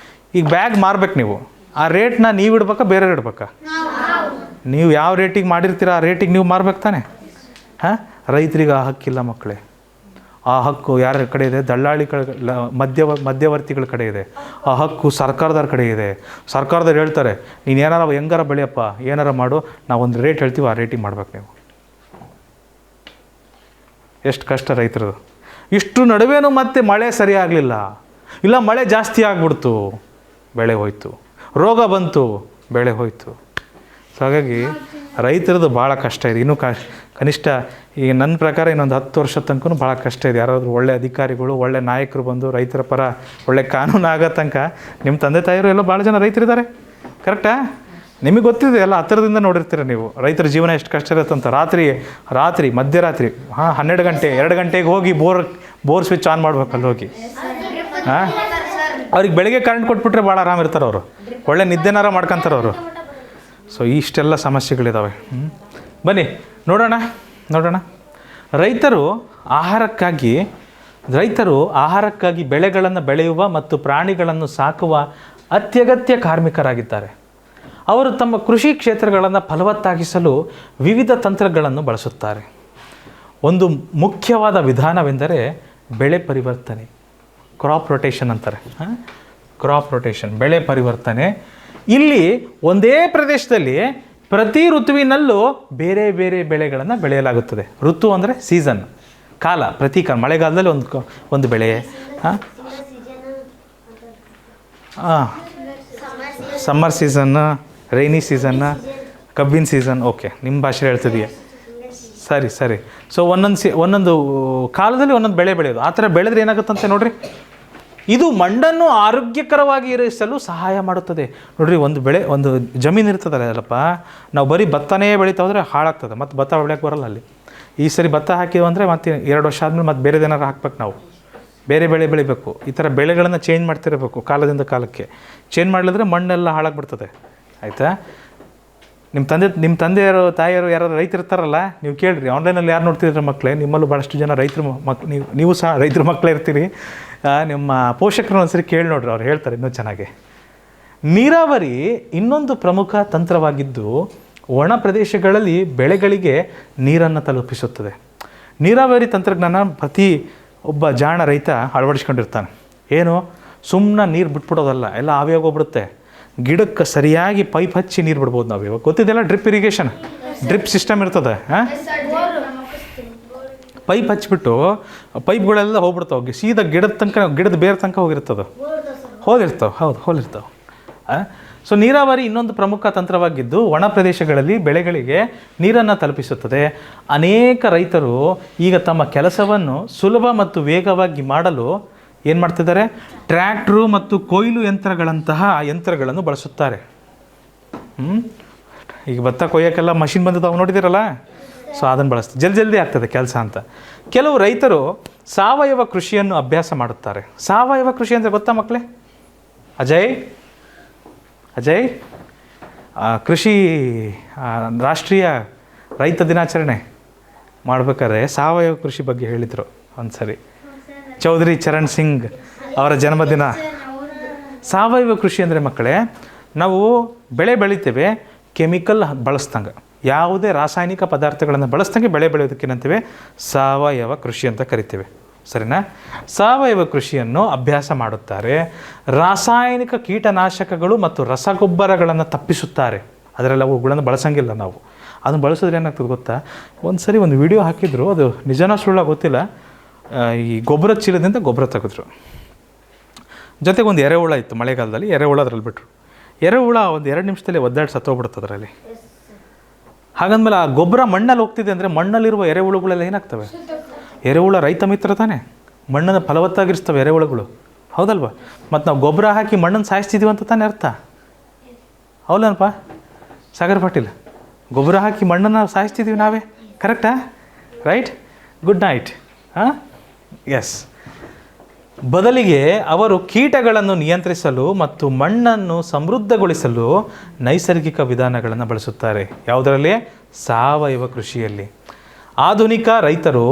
ಈಗ ಬ್ಯಾಗ್ ಮಾರ್ಬೇಕು ನೀವು. ಆ ರೇಟ್ನ ನೀವು ಇಡ್ಬೇಕಾ ಬೇರೆ ಇಡ್ಬೇಕಾ? ನೀವು ಯಾವ ರೇಟಿಗೆ ಮಾಡಿರ್ತೀರ ಆ ರೇಟಿಗೆ ನೀವು ಮಾರ್ಬೇಕು ತಾನೆ. ರೈತರಿಗೆ ಆ ಹಕ್ಕಿಲ್ಲ ಮಕ್ಕಳೇ. ಆ ಹಕ್ಕು ಯಾರ ಕಡೆ ಇದೆ? ದಳ್ಳಾಳಿಗಳ ಮಧ್ಯವರ್ತಿಗಳ ಕಡೆ ಇದೆ. ಆ ಹಕ್ಕು ಸರ್ಕಾರದವ್ರ ಕಡೆ ಇದೆ. ಸರ್ಕಾರದವ್ರು ಹೇಳ್ತಾರೆ, ನೀನು ಹೆಂಗಾರ ಬೆಳೆಯಪ್ಪ, ಏನಾರ ಮಾಡು, ನಾವೊಂದು ರೇಟ್ ಹೇಳ್ತೀವಿ, ಆ ರೇಟಿಗೆ ಮಾಡ್ಬೇಕು ನೀವು. ಎಷ್ಟು ಕಷ್ಟ ರೈತರದು. ಇಷ್ಟು ನಡುವೆನೂ ಮತ್ತೆ ಮಳೆ ಸರಿ ಆಗಲಿಲ್ಲ, ಇಲ್ಲ ಮಳೆ ಜಾಸ್ತಿ ಆಗಿಬಿಡ್ತು, ಬೆಳೆ ಹೋಯ್ತು. ರೋಗ ಬಂತು, ಬೆಳೆ ಹೋಯ್ತು. ಸೊ ಹಾಗಾಗಿ ರೈತರದ್ದು ಭಾಳ ಕಷ್ಟ ಇದೆ. ಇನ್ನೂ ಕನಿಷ್ಠ ಈಗ ನನ್ನ ಪ್ರಕಾರ ಇನ್ನೊಂದು 10 ವರ್ಷ ತನಕ ಭಾಳ ಕಷ್ಟ ಇದೆ. ಯಾರಾದರೂ ಒಳ್ಳೆ ಅಧಿಕಾರಿಗಳು, ಒಳ್ಳೆ ನಾಯಕರು ಬಂದು ರೈತರ ಪರ ಒಳ್ಳೆ ಕಾನೂನು ಆಗೋ ತನಕ. ನಿಮ್ಮ ತಂದೆ ತಾಯಿರು ಎಲ್ಲ ಭಾಳ ಜನ ರೈತರಿದ್ದಾರೆ, ಕರೆಕ್ಟಾ? ನಿಮಗೆ ಗೊತ್ತಿದೆ, ಎಲ್ಲ ಹತ್ತಿರದಿಂದ ನೋಡಿರ್ತೀರ ನೀವು ರೈತರ ಜೀವನ ಎಷ್ಟು ಕಷ್ಟ ಇರುತ್ತೆ ಅಂತ. ರಾತ್ರಿ ಮಧ್ಯರಾತ್ರಿ 12 ಗಂಟೆ 2 ಗಂಟೆಗೆ ಹೋಗಿ ಬೋರ್ ಸ್ವಿಚ್ ಆನ್ ಮಾಡ್ಬೇಕು ಅಲ್ಲಿ ಹೋಗಿ. ಅವ್ರಿಗೆ ಬೆಳಗ್ಗೆ ಕರೆಂಟ್ ಕೊಟ್ಬಿಟ್ರೆ ಭಾಳ ಆರಾಮ ಇರ್ತಾರೆ ಅವರು, ಒಳ್ಳೆ ನಿದ್ದೆನಾರ ಮಾಡ್ಕೊತಾರೆ ಅವರು. ಸೊ ಇಷ್ಟೆಲ್ಲ ಸಮಸ್ಯೆಗಳಿದ್ದಾವೆ. ಬನ್ನಿ ನೋಡೋಣ. ರೈತರು ಆಹಾರಕ್ಕಾಗಿ ಬೆಳೆಗಳನ್ನು ಬೆಳೆಯುವ ಮತ್ತು ಪ್ರಾಣಿಗಳನ್ನು ಸಾಕುವ ಅತ್ಯಗತ್ಯ ಕಾರ್ಮಿಕರಾಗಿದ್ದಾರೆ. ಅವರು ತಮ್ಮ ಕೃಷಿ ಕ್ಷೇತ್ರಗಳನ್ನು ಫಲವತ್ತಾಗಿಸಲು ವಿವಿಧ ತಂತ್ರಗಳನ್ನು ಬಳಸುತ್ತಾರೆ. ಒಂದು ಮುಖ್ಯವಾದ ವಿಧಾನವೆಂದರೆ ಬೆಳೆ ಪರಿವರ್ತನೆ, ಕ್ರಾಪ್ ರೊಟೇಷನ್ ಅಂತಾರೆ. ಕ್ರಾಪ್ ರೊಟೇಷನ್, ಬೆಳೆ ಪರಿವರ್ತನೆ. ಇಲ್ಲಿ ಒಂದೇ ಪ್ರದೇಶದಲ್ಲಿ ಪ್ರತಿ ಋತುವಿನಲ್ಲೂ ಬೇರೆ ಬೇರೆ ಬೆಳೆಗಳನ್ನು ಬೆಳೆಯಲಾಗುತ್ತದೆ. ಋತು ಅಂದರೆ ಸೀಸನ್, ಕಾಲ, ಪ್ರತಿ ಕಾಲ. ಮಳೆಗಾಲದಲ್ಲಿ ಒಂದು ಬೆಳೆ, ಸಮ್ಮರ್ ಸೀಸನ್, ರೈನಿ ಸೀಸನ್, ಕಬ್ಬಿನ ಸೀಸನ್. ಓಕೆ, ನಿಮ್ಮ ಭಾಷೆ ಹೇಳ್ತಿದೆಯಾ? ಸರಿ ಸರಿ. ಸೊ ಒಂದೊಂದು ಕಾಲದಲ್ಲಿ ಒಂದೊಂದು ಬೆಳೆ ಬೆಳೆಯೋದು. ಆ ಥರ ಬೆಳೆದ್ರೆ ಏನಾಗುತ್ತಂತೆ ನೋಡ್ರಿ, ಇದು ಮಣ್ಣನ್ನು ಆರೋಗ್ಯಕರವಾಗಿ ಇರಿಸಲು ಸಹಾಯ ಮಾಡುತ್ತದೆ. ನೋಡ್ರಿ, ಒಂದು ಬೆಳೆ, ಒಂದು ಜಮೀನು ಇರ್ತದಲ್ಲ ಅಲ್ಲಪ್ಪ, ನಾವು ಬರೀ ಭತ್ತನೇ ಬೆಳೀತಾ ಹೋದರೆ ಹಾಳಾಗ್ತದೆ. ಮತ್ತು ಭತ್ತ ಬೆಳೆಯೋಕ್ಕೆ ಬರಲ್ಲ ಅಲ್ಲಿ. ಈ ಸರಿ ಭತ್ತ ಹಾಕಿದ್ವು ಅಂದರೆ ಮತ್ತೆ 2 ವರ್ಷ ಆದಮೇಲೆ ಮತ್ತೆ ಬೇರೆ ಏನಾರು ಹಾಕ್ಬೇಕು, ನಾವು ಬೇರೆ ಬೆಳೆ ಬೆಳಿಬೇಕು. ಈ ಥರ ಬೆಳೆಗಳನ್ನು ಚೇಂಜ್ ಮಾಡ್ತಿರಬೇಕು ಕಾಲದಿಂದ ಕಾಲಕ್ಕೆ. ಚೇಂಜ್ ಮಾಡಲಿದ್ರೆ ಮಣ್ಣೆಲ್ಲ ಹಾಳಾಗ್ಬಿಡ್ತದೆ. ಆಯಿತಾ? ನಿಮ್ಮ ತಂದೆಯರು ತಾಯಿಯರು ಯಾರು ರೈತರು ಇರ್ತಾರಲ್ಲ, ನೀವು ಕೇಳಿರಿ. ಆನ್ಲೈನಲ್ಲಿ ಯಾರು ನೋಡ್ತಿದ್ರೆ ಮಕ್ಕಳೇ, ನಿಮ್ಮಲ್ಲೂ ಭಾಳಷ್ಟು ಜನ ರೈತರು ನೀವು ಸಹ ರೈತರ ಮಕ್ಕಳೇ ಇರ್ತೀರಿ. ನಿಮ್ಮ ಪೋಷಕರು ಒಂದ್ಸರಿ ಕೇಳಿ ನೋಡ್ರಿ, ಅವ್ರು ಹೇಳ್ತಾರೆ ಇನ್ನೂ ಚೆನ್ನಾಗಿ. ನೀರಾವರಿ ಇನ್ನೊಂದು ಪ್ರಮುಖ ತಂತ್ರವಾಗಿದ್ದು ಒಣ ಪ್ರದೇಶಗಳಲ್ಲಿ ಬೆಳೆಗಳಿಗೆ ನೀರನ್ನು ತಲುಪಿಸುತ್ತದೆ. ನೀರಾವರಿ ತಂತ್ರಜ್ಞಾನ ಪ್ರತಿ ಒಬ್ಬ ಜಾಣ ರೈತ ಅಳವಡಿಸ್ಕೊಂಡಿರ್ತಾನೆ. ಏನು, ಸುಮ್ಮನೆ ನೀರು ಬಿಟ್ಬಿಡೋದಲ್ಲ, ಎಲ್ಲ ಆವಿಯಾಗಿ ಹೋಗ್ಬಿಡುತ್ತೆ. ಗಿಡಕ್ಕೆ ಸರಿಯಾಗಿ ಪೈಪ್ ಹಚ್ಚಿ ನೀರು ಬಿಡ್ಬೋದು ನಾವು. ಇವಾಗ ಗೊತ್ತಿದೆಯಲ್ಲ, ಡ್ರಿಪ್ ಇರಿಗೇಷನ್, ಡ್ರಿಪ್ ಸಿಸ್ಟಮ್ ಇರ್ತದೆ. ಪೈಪ್ ಹಚ್ಚಿಬಿಟ್ಟು ಪೈಪ್ಗಳೆಲ್ಲ ಹೋಗ್ಬಿಡ್ತಾವೆ ಸೀದಾ ಗಿಡದ ಬೇರೆ ತನಕ ಹೋಗಿರ್ತವೆ. ಹೋಗಿರ್ತಾವೆ. ಸೊ ನೀರಾವರಿ ಇನ್ನೊಂದು ಪ್ರಮುಖ ತಂತ್ರವಾಗಿದ್ದು ಒಣ ಪ್ರದೇಶಗಳಲ್ಲಿ ಬೆಳೆಗಳಿಗೆ ನೀರನ್ನು ತಲುಪಿಸುತ್ತದೆ. ಅನೇಕ ರೈತರು ಈಗ ತಮ್ಮ ಕೆಲಸವನ್ನು ಸುಲಭ ಮತ್ತು ವೇಗವಾಗಿ ಮಾಡಲು ಏನು ಮಾಡ್ತಿದ್ದಾರೆ, ಟ್ರ್ಯಾಕ್ಟ್ರು ಮತ್ತು ಕೊಯ್ಲು ಯಂತ್ರಗಳಂತಹ ಯಂತ್ರಗಳನ್ನು ಬಳಸುತ್ತಾರೆ. ಈಗ ಭತ್ತ ಕೊಯ್ಯೋಕ್ಕೆಲ್ಲ ಮಷಿನ್ ಬಂದಿದ್ದಾವೆ ನೋಡಿದಿರಲ್ಲ. ಸೊ ಅದನ್ನು ಬಳಸ್ತಾರೆ, ಜಲ್ದಿ ಆಗ್ತದೆ ಕೆಲಸ ಅಂತ. ಕೆಲವು ರೈತರು ಸಾವಯವ ಕೃಷಿಯನ್ನು ಅಭ್ಯಾಸ ಮಾಡುತ್ತಾರೆ. ಸಾವಯವ ಕೃಷಿ ಅಂದರೆ ಗೊತ್ತಾ ಮಕ್ಕಳೇ? ಅಜಯ್ ಕೃಷಿ ರಾಷ್ಟ್ರೀಯ ರೈತ ದಿನಾಚರಣೆ ಮಾಡ್ಬೇಕಾದ್ರೆ ಸಾವಯವ ಕೃಷಿ ಬಗ್ಗೆ ಹೇಳಿದರು ಒಂದು ಸರಿ. ಚೌಧರಿ ಚರಣ್ ಸಿಂಗ್ ಅವರ ಜನ್ಮದಿನ. ಸಾವಯವ ಕೃಷಿ ಅಂದರೆ ಮಕ್ಕಳೇ, ನಾವು ಬೆಳೆ ಬೆಳಿತೇವೆ ಕೆಮಿಕಲ್ ಬಳಸ್ದಂಗೆ, ಯಾವುದೇ ರಾಸಾಯನಿಕ ಪದಾರ್ಥಗಳನ್ನು ಬಳಸ್ದಂಗೆ ಬೆಳೆ ಬೆಳೆಯೋದಕ್ಕೇನಂತೇವೆ ಸಾವಯವ ಕೃಷಿ ಅಂತ ಕರಿತೇವೆ. ಸರಿನಾ? ಸಾವಯವ ಕೃಷಿಯನ್ನು ಅಭ್ಯಾಸ ಮಾಡುತ್ತಾರೆ. ರಾಸಾಯನಿಕ ಕೀಟನಾಶಕಗಳು ಮತ್ತು ರಸಗೊಬ್ಬರಗಳನ್ನು ತಪ್ಪಿಸುತ್ತಾರೆ. ಅದರಲ್ಲಿ ಅವುಗಳನ್ನು ಬಳಸಂಗಿಲ್ಲ ನಾವು. ಅದನ್ನು ಬಳಸಿದ್ರೆ ಏನಾಗ್ತದೆ ಗೊತ್ತಾ? ಒಂದು ಸರಿ ಒಂದು ವಿಡಿಯೋ ಹಾಕಿದ್ರು, ಅದು ನಿಜನೋ ಸುಳ್ಳ ಗೊತ್ತಿಲ್ಲ. ಈ ಗೊಬ್ಬರದ ಚೀಲದಿಂದ ಗೊಬ್ಬರ ತೆಗೆದ್ರು. ಜೊತೆಗೆ ಒಂದು ಎರೆಹುಳ ಇತ್ತು ಮಳೆಗಾಲದಲ್ಲಿ, ಎರೆಹುಳ ಅದ್ರಲ್ಲಿ ಬಿಟ್ಟರು. ಎರೆಹುಳ ಒಂದು 2 ನಿಮಿಷದಲ್ಲಿ ಒದ್ದಾಡಿ ಸತ್ತೋಗ್ಬಿಡುತ್ತೆ ಅದರಲ್ಲಿ. ಹಾಗಂದ್ಮೇಲೆ ಆ ಗೊಬ್ಬರ ಮಣ್ಣಲ್ಲಿ ಹೋಗ್ತಿದೆ ಅಂದರೆ ಮಣ್ಣಲ್ಲಿರುವ ಎರೆಹುಳುಗಳೆಲ್ಲ ಏನಾಗ್ತವೆ? ಎರೆಹುಳ ರೈತ ಮಿತ್ರ ತಾನೆ, ಮಣ್ಣನ್ನು ಫಲವತ್ತಾಗಿರ್ತವೆ ಎರೆಹುಳುಗಳು, ಹೌದಲ್ವಾ? ಮತ್ತು ನಾವು ಗೊಬ್ಬರ ಹಾಕಿ ಮಣ್ಣನ್ನು ಸಾಯಿಸ್ತಿದ್ದೀವಿ ಅಂತ ತಾನೇ ಅರ್ಥ, ಹೌದನಪ್ಪ ಸಾಗರ್ ಪಾಟೀಲ್? ಗೊಬ್ಬರ ಹಾಕಿ ಮಣ್ಣನ್ನು ಸಾಯಿಸ್ತಿದ್ದೀವಿ ನಾವೇ, ಕರೆಕ್ಟಾ? Right, good night. ಎಸ್. ಬದಲಿಗೆ ಅವರು ಕೀಟಗಳನ್ನು ನಿಯಂತ್ರಿಸಲು ಮತ್ತು ಮಣ್ಣನ್ನು ಸಮೃದ್ಧಗೊಳಿಸಲು ನೈಸರ್ಗಿಕ ವಿಧಾನಗಳನ್ನು ಬಳಸುತ್ತಾರೆ. ಯಾವುದರಲ್ಲಿ? ಸಾವಯವ ಕೃಷಿಯಲ್ಲಿ. ಆಧುನಿಕ ರೈತರು,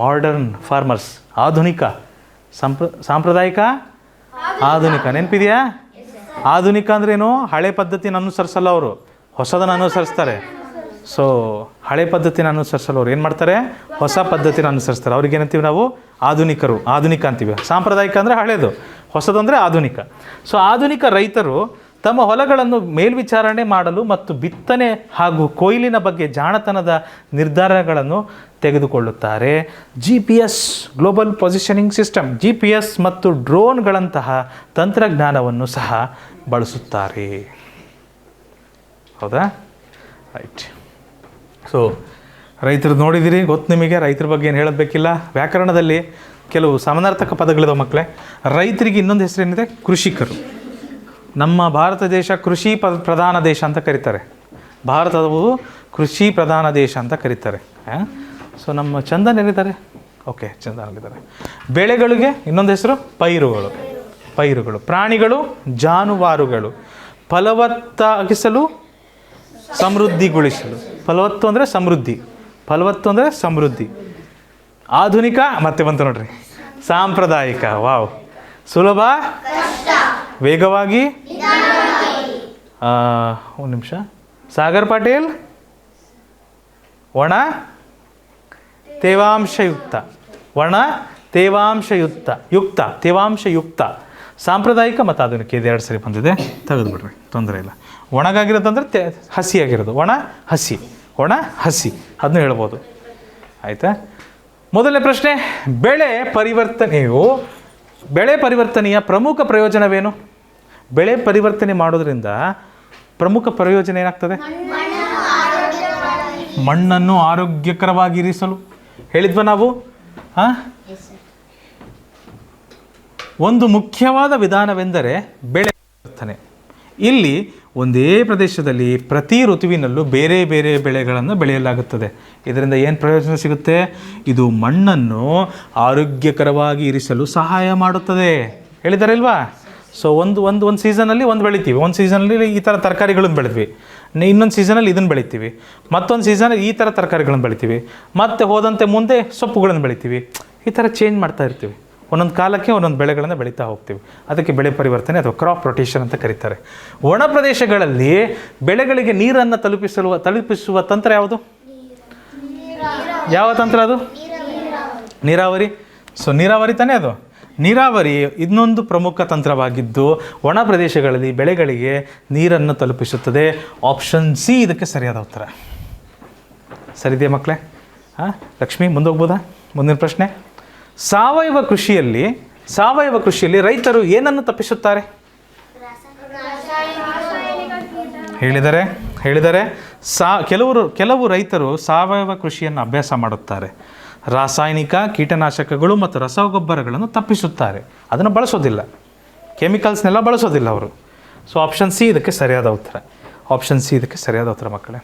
ಮಾಡರ್ನ್ ಫಾರ್ಮರ್ಸ್, ಆಧುನಿಕ, ಸಾಂಪ್ರದಾಯಿಕ, ಆಧುನಿಕ. ನೆನಪಿದೆಯಾ? ಆಧುನಿಕ ಅಂದ್ರೇನು? ಹಳೆ ಪದ್ಧತಿನ ಅನುಸರಿಸಲ್ಲ ಅವರು, ಹೊಸದನ್ನು ಅನುಸರಿಸ್ತಾರೆ. ಸೊ ಹಳೆ ಪದ್ಧತಿನ ಅನುಸರಿಸಲ್ಲ ಅವ್ರು ಏನು ಮಾಡ್ತಾರೆ? ಹೊಸ ಪದ್ಧತಿನ ಅನುಸರಿಸ್ತಾರೆ. ಅವ್ರಿಗೆ ಏನಂತೀವಿ ನಾವು? ಆಧುನಿಕರು, ಆಧುನಿಕ ಅಂತೀವಿ. ಸಾಂಪ್ರದಾಯಿಕ ಅಂದರೆ ಹಳೇದು, ಹೊಸದಂದರೆ ಆಧುನಿಕ. ಸೊ ಆಧುನಿಕ ರೈತರು ತಮ್ಮ ಹೊಲಗಳನ್ನು ಮೇಲ್ವಿಚಾರಣೆ ಮಾಡಲು ಮತ್ತು ಬಿತ್ತನೆ ಹಾಗೂ ಕೊಯ್ಲಿನ ಬಗ್ಗೆ ಜಾಣತನದ ನಿರ್ಧಾರಗಳನ್ನು ತೆಗೆದುಕೊಳ್ಳುತ್ತಾರೆ. GPS, global positioning system, GPS ಮತ್ತು ಡ್ರೋನ್ಗಳಂತಹ ತಂತ್ರಜ್ಞಾನವನ್ನು ಸಹ ಬಳಸುತ್ತಾರೆ. ಹೌದಾ? ರೈಟ್. ಸೊ ರೈತರು ನೋಡಿದಿರಿ, ಗೊತ್ತು ನಿಮಗೆ. ರೈತರ ಬಗ್ಗೆ ಏನು ಹೇಳಬೇಕಿಲ್ಲ. ವ್ಯಾಕರಣದಲ್ಲಿ ಕೆಲವು ಸಮಾನಾರ್ಥಕ ಪದಗಳಿದಾವೆ ಮಕ್ಕಳೇ. ರೈತರಿಗೆ ಇನ್ನೊಂದು ಹೆಸರೇನಿದೆ? ಕೃಷಿಕರು. ನಮ್ಮ ಭಾರತ ದೇಶ ಕೃಷಿ ಪ್ರಧಾನ ದೇಶ ಅಂತ ಕರೀತಾರೆ. ಭಾರತವು ಕೃಷಿ ಪ್ರಧಾನ ದೇಶ ಅಂತ ಕರೀತಾರೆ. ಸೊ ನಮ್ಮ ಚಂದನ್ ಏನಿದ್ದಾರೆ? ಓಕೆ, ಚಂದನಲ್ಲಿದ್ದಾರೆ. ಬೆಳೆಗಳಿಗೆ ಇನ್ನೊಂದು ಹೆಸರು ಪೈರುಗಳು. ಪ್ರಾಣಿಗಳು ಜಾನುವಾರುಗಳು. ಫಲವತ್ತಾಗಿಸಲು, ಸಮೃದ್ಧಿಗೊಳಿಸಲು. ಫಲವತ್ತು ಅಂದರೆ ಸಮೃದ್ಧಿ. ಆಧುನಿಕ ಮತ್ತೆ ಬಂತು ನೋಡ್ರಿ, ಸಾಂಪ್ರದಾಯಿಕ. ವಾವ್, ಸುಲಭ, ವೇಗವಾಗಿ. ಒಂದು ನಿಮಿಷ. ಸಾಗರ್ ಪಾಟೀಲ್, ಒಣ ತೇವಾಂಶಯುಕ್ತ. ಒಣ ತೇವಾಂಶಯುಕ್ತ. ಸಾಂಪ್ರದಾಯಿಕ ಮತ್ತು ಆಧುನಿಕ ಇದು 2 ಸರಿ ಬಂದಿದೆ, ತೆಗೆದುಬಿಡ್ರಿ, ತೊಂದರೆ ಇಲ್ಲ. ಒಣಗಾಗಿರೋದಂದ್ರೆ ಹಸಿಯಾಗಿರೋದು, ಒಣ ಹಸಿ ಅದನ್ನು ಹೇಳ್ಬೋದು. ಆಯಿತಾ? ಮೊದಲನೇ ಪ್ರಶ್ನೆ, ಬೆಳೆ ಪರಿವರ್ತನೆಯ ಪ್ರಮುಖ ಪ್ರಯೋಜನವೇನು? ಬೆಳೆ ಪರಿವರ್ತನೆ ಮಾಡೋದ್ರಿಂದ ಪ್ರಮುಖ ಪ್ರಯೋಜನ ಏನಾಗ್ತದೆ? ಮಣ್ಣನ್ನು ಆರೋಗ್ಯಕರವಾಗಿರಿಸಲು ಹೇಳಿದ್ವ ನಾವು. ಒಂದು ಮುಖ್ಯವಾದ ವಿಧಾನವೆಂದರೆ ಬೆಳೆ ಪರಿವರ್ತನೆ. ಇಲ್ಲಿ ಒಂದೇ ಪ್ರದೇಶದಲ್ಲಿ ಪ್ರತಿ ಋತುವಿನಲ್ಲೂ ಬೇರೆ ಬೇರೆ ಬೆಳೆಗಳನ್ನು ಬೆಳೆಯಲಾಗುತ್ತದೆ. ಇದರಿಂದ ಏನು ಪ್ರಯೋಜನ ಸಿಗುತ್ತೆ? ಇದು ಮಣ್ಣನ್ನು ಆರೋಗ್ಯಕರವಾಗಿ ಇರಿಸಲು ಸಹಾಯ ಮಾಡುತ್ತದೆ. ಹೇಳಿದ್ದಾರೆ ಇಲ್ವಾ? ಸೊ ಒಂದು ಸೀಸನಲ್ಲಿ ಒಂದು ಬೆಳಿತೀವಿ, ಒಂದು ಸೀಸನಲ್ಲಿ ಈ ಥರ ತರಕಾರಿಗಳನ್ನು ಬೆಳೆದ್ವಿ, ಇನ್ನೊಂದು ಸೀಸನಲ್ಲಿ ಇದನ್ನು ಬೆಳಿತೀವಿ, ಮತ್ತೊಂದು ಸೀಸನಲ್ಲಿ ಈ ಥರ ತರಕಾರಿಗಳನ್ನು ಬೆಳಿತೀವಿ, ಮತ್ತೆ ಹೋದಂತೆ ಮುಂದೆ ಸೊಪ್ಪುಗಳನ್ನು ಬೆಳಿತೀವಿ. ಈ ಥರ ಚೇಂಜ್ ಮಾಡ್ತಾ ಇರ್ತೀವಿ. ಒಂದೊಂದು ಕಾಲಕ್ಕೆ ಒಂದೊಂದು ಬೆಳೆಗಳನ್ನು ಬೆಳೀತಾ ಹೋಗ್ತೀವಿ. ಅದಕ್ಕೆ ಬೆಳೆ ಪರಿವರ್ತನೆ ಅಥವಾ ಕ್ರಾಪ್ ರೊಟೇಷನ್ ಅಂತ ಕರೀತಾರೆ. ಒಣ ಪ್ರದೇಶಗಳಲ್ಲಿ ಬೆಳೆಗಳಿಗೆ ನೀರನ್ನು ತಲುಪಿಸುವ ತಂತ್ರ ಯಾವುದು? ಯಾವ ತಂತ್ರ ಅದು? ನೀರಾವರಿ. ಸೊ ನೀರಾವರಿ ತಾನೇ ಅದು. ನೀರಾವರಿ ಇನ್ನೊಂದು ಪ್ರಮುಖ ತಂತ್ರವಾಗಿದ್ದು ಒಣ ಪ್ರದೇಶಗಳಲ್ಲಿ ಬೆಳೆಗಳಿಗೆ ನೀರನ್ನು ತಲುಪಿಸುತ್ತದೆ. ಆಪ್ಷನ್ ಸಿ ಇದಕ್ಕೆ ಸರಿಯಾದ ಉತ್ತರ. ಸರಿದೆಯಾ ಮಕ್ಕಳೇ? ಲಕ್ಷ್ಮಿ ಮುಂದೋಗ್ಬೋದಾ? ಮುಂದಿನ ಪ್ರಶ್ನೆ, ಸಾವಯವ ಕೃಷಿಯಲ್ಲಿ ರೈತರು ಏನನ್ನು ತಪ್ಪಿಸುತ್ತಾರೆ? ಹೇಳಿದರೆ ಕೆಲವು ರೈತರು ಸಾವಯವ ಕೃಷಿಯನ್ನು ಅಭ್ಯಾಸ ಮಾಡುತ್ತಾರೆ. ರಾಸಾಯನಿಕ ಕೀಟನಾಶಕಗಳು ಮತ್ತು ರಸಗೊಬ್ಬರಗಳನ್ನು ತಪ್ಪಿಸುತ್ತಾರೆ. ಅದನ್ನು ಬಳಸೋದಿಲ್ಲ, ಕೆಮಿಕಲ್ಸ್ನೆಲ್ಲ ಬಳಸೋದಿಲ್ಲ ಅವರು. ಸೊ ಆಪ್ಷನ್ ಸಿ ಇದಕ್ಕೆ ಸರಿಯಾದ ಉತ್ತರ ಮಕ್ಕಳೇ.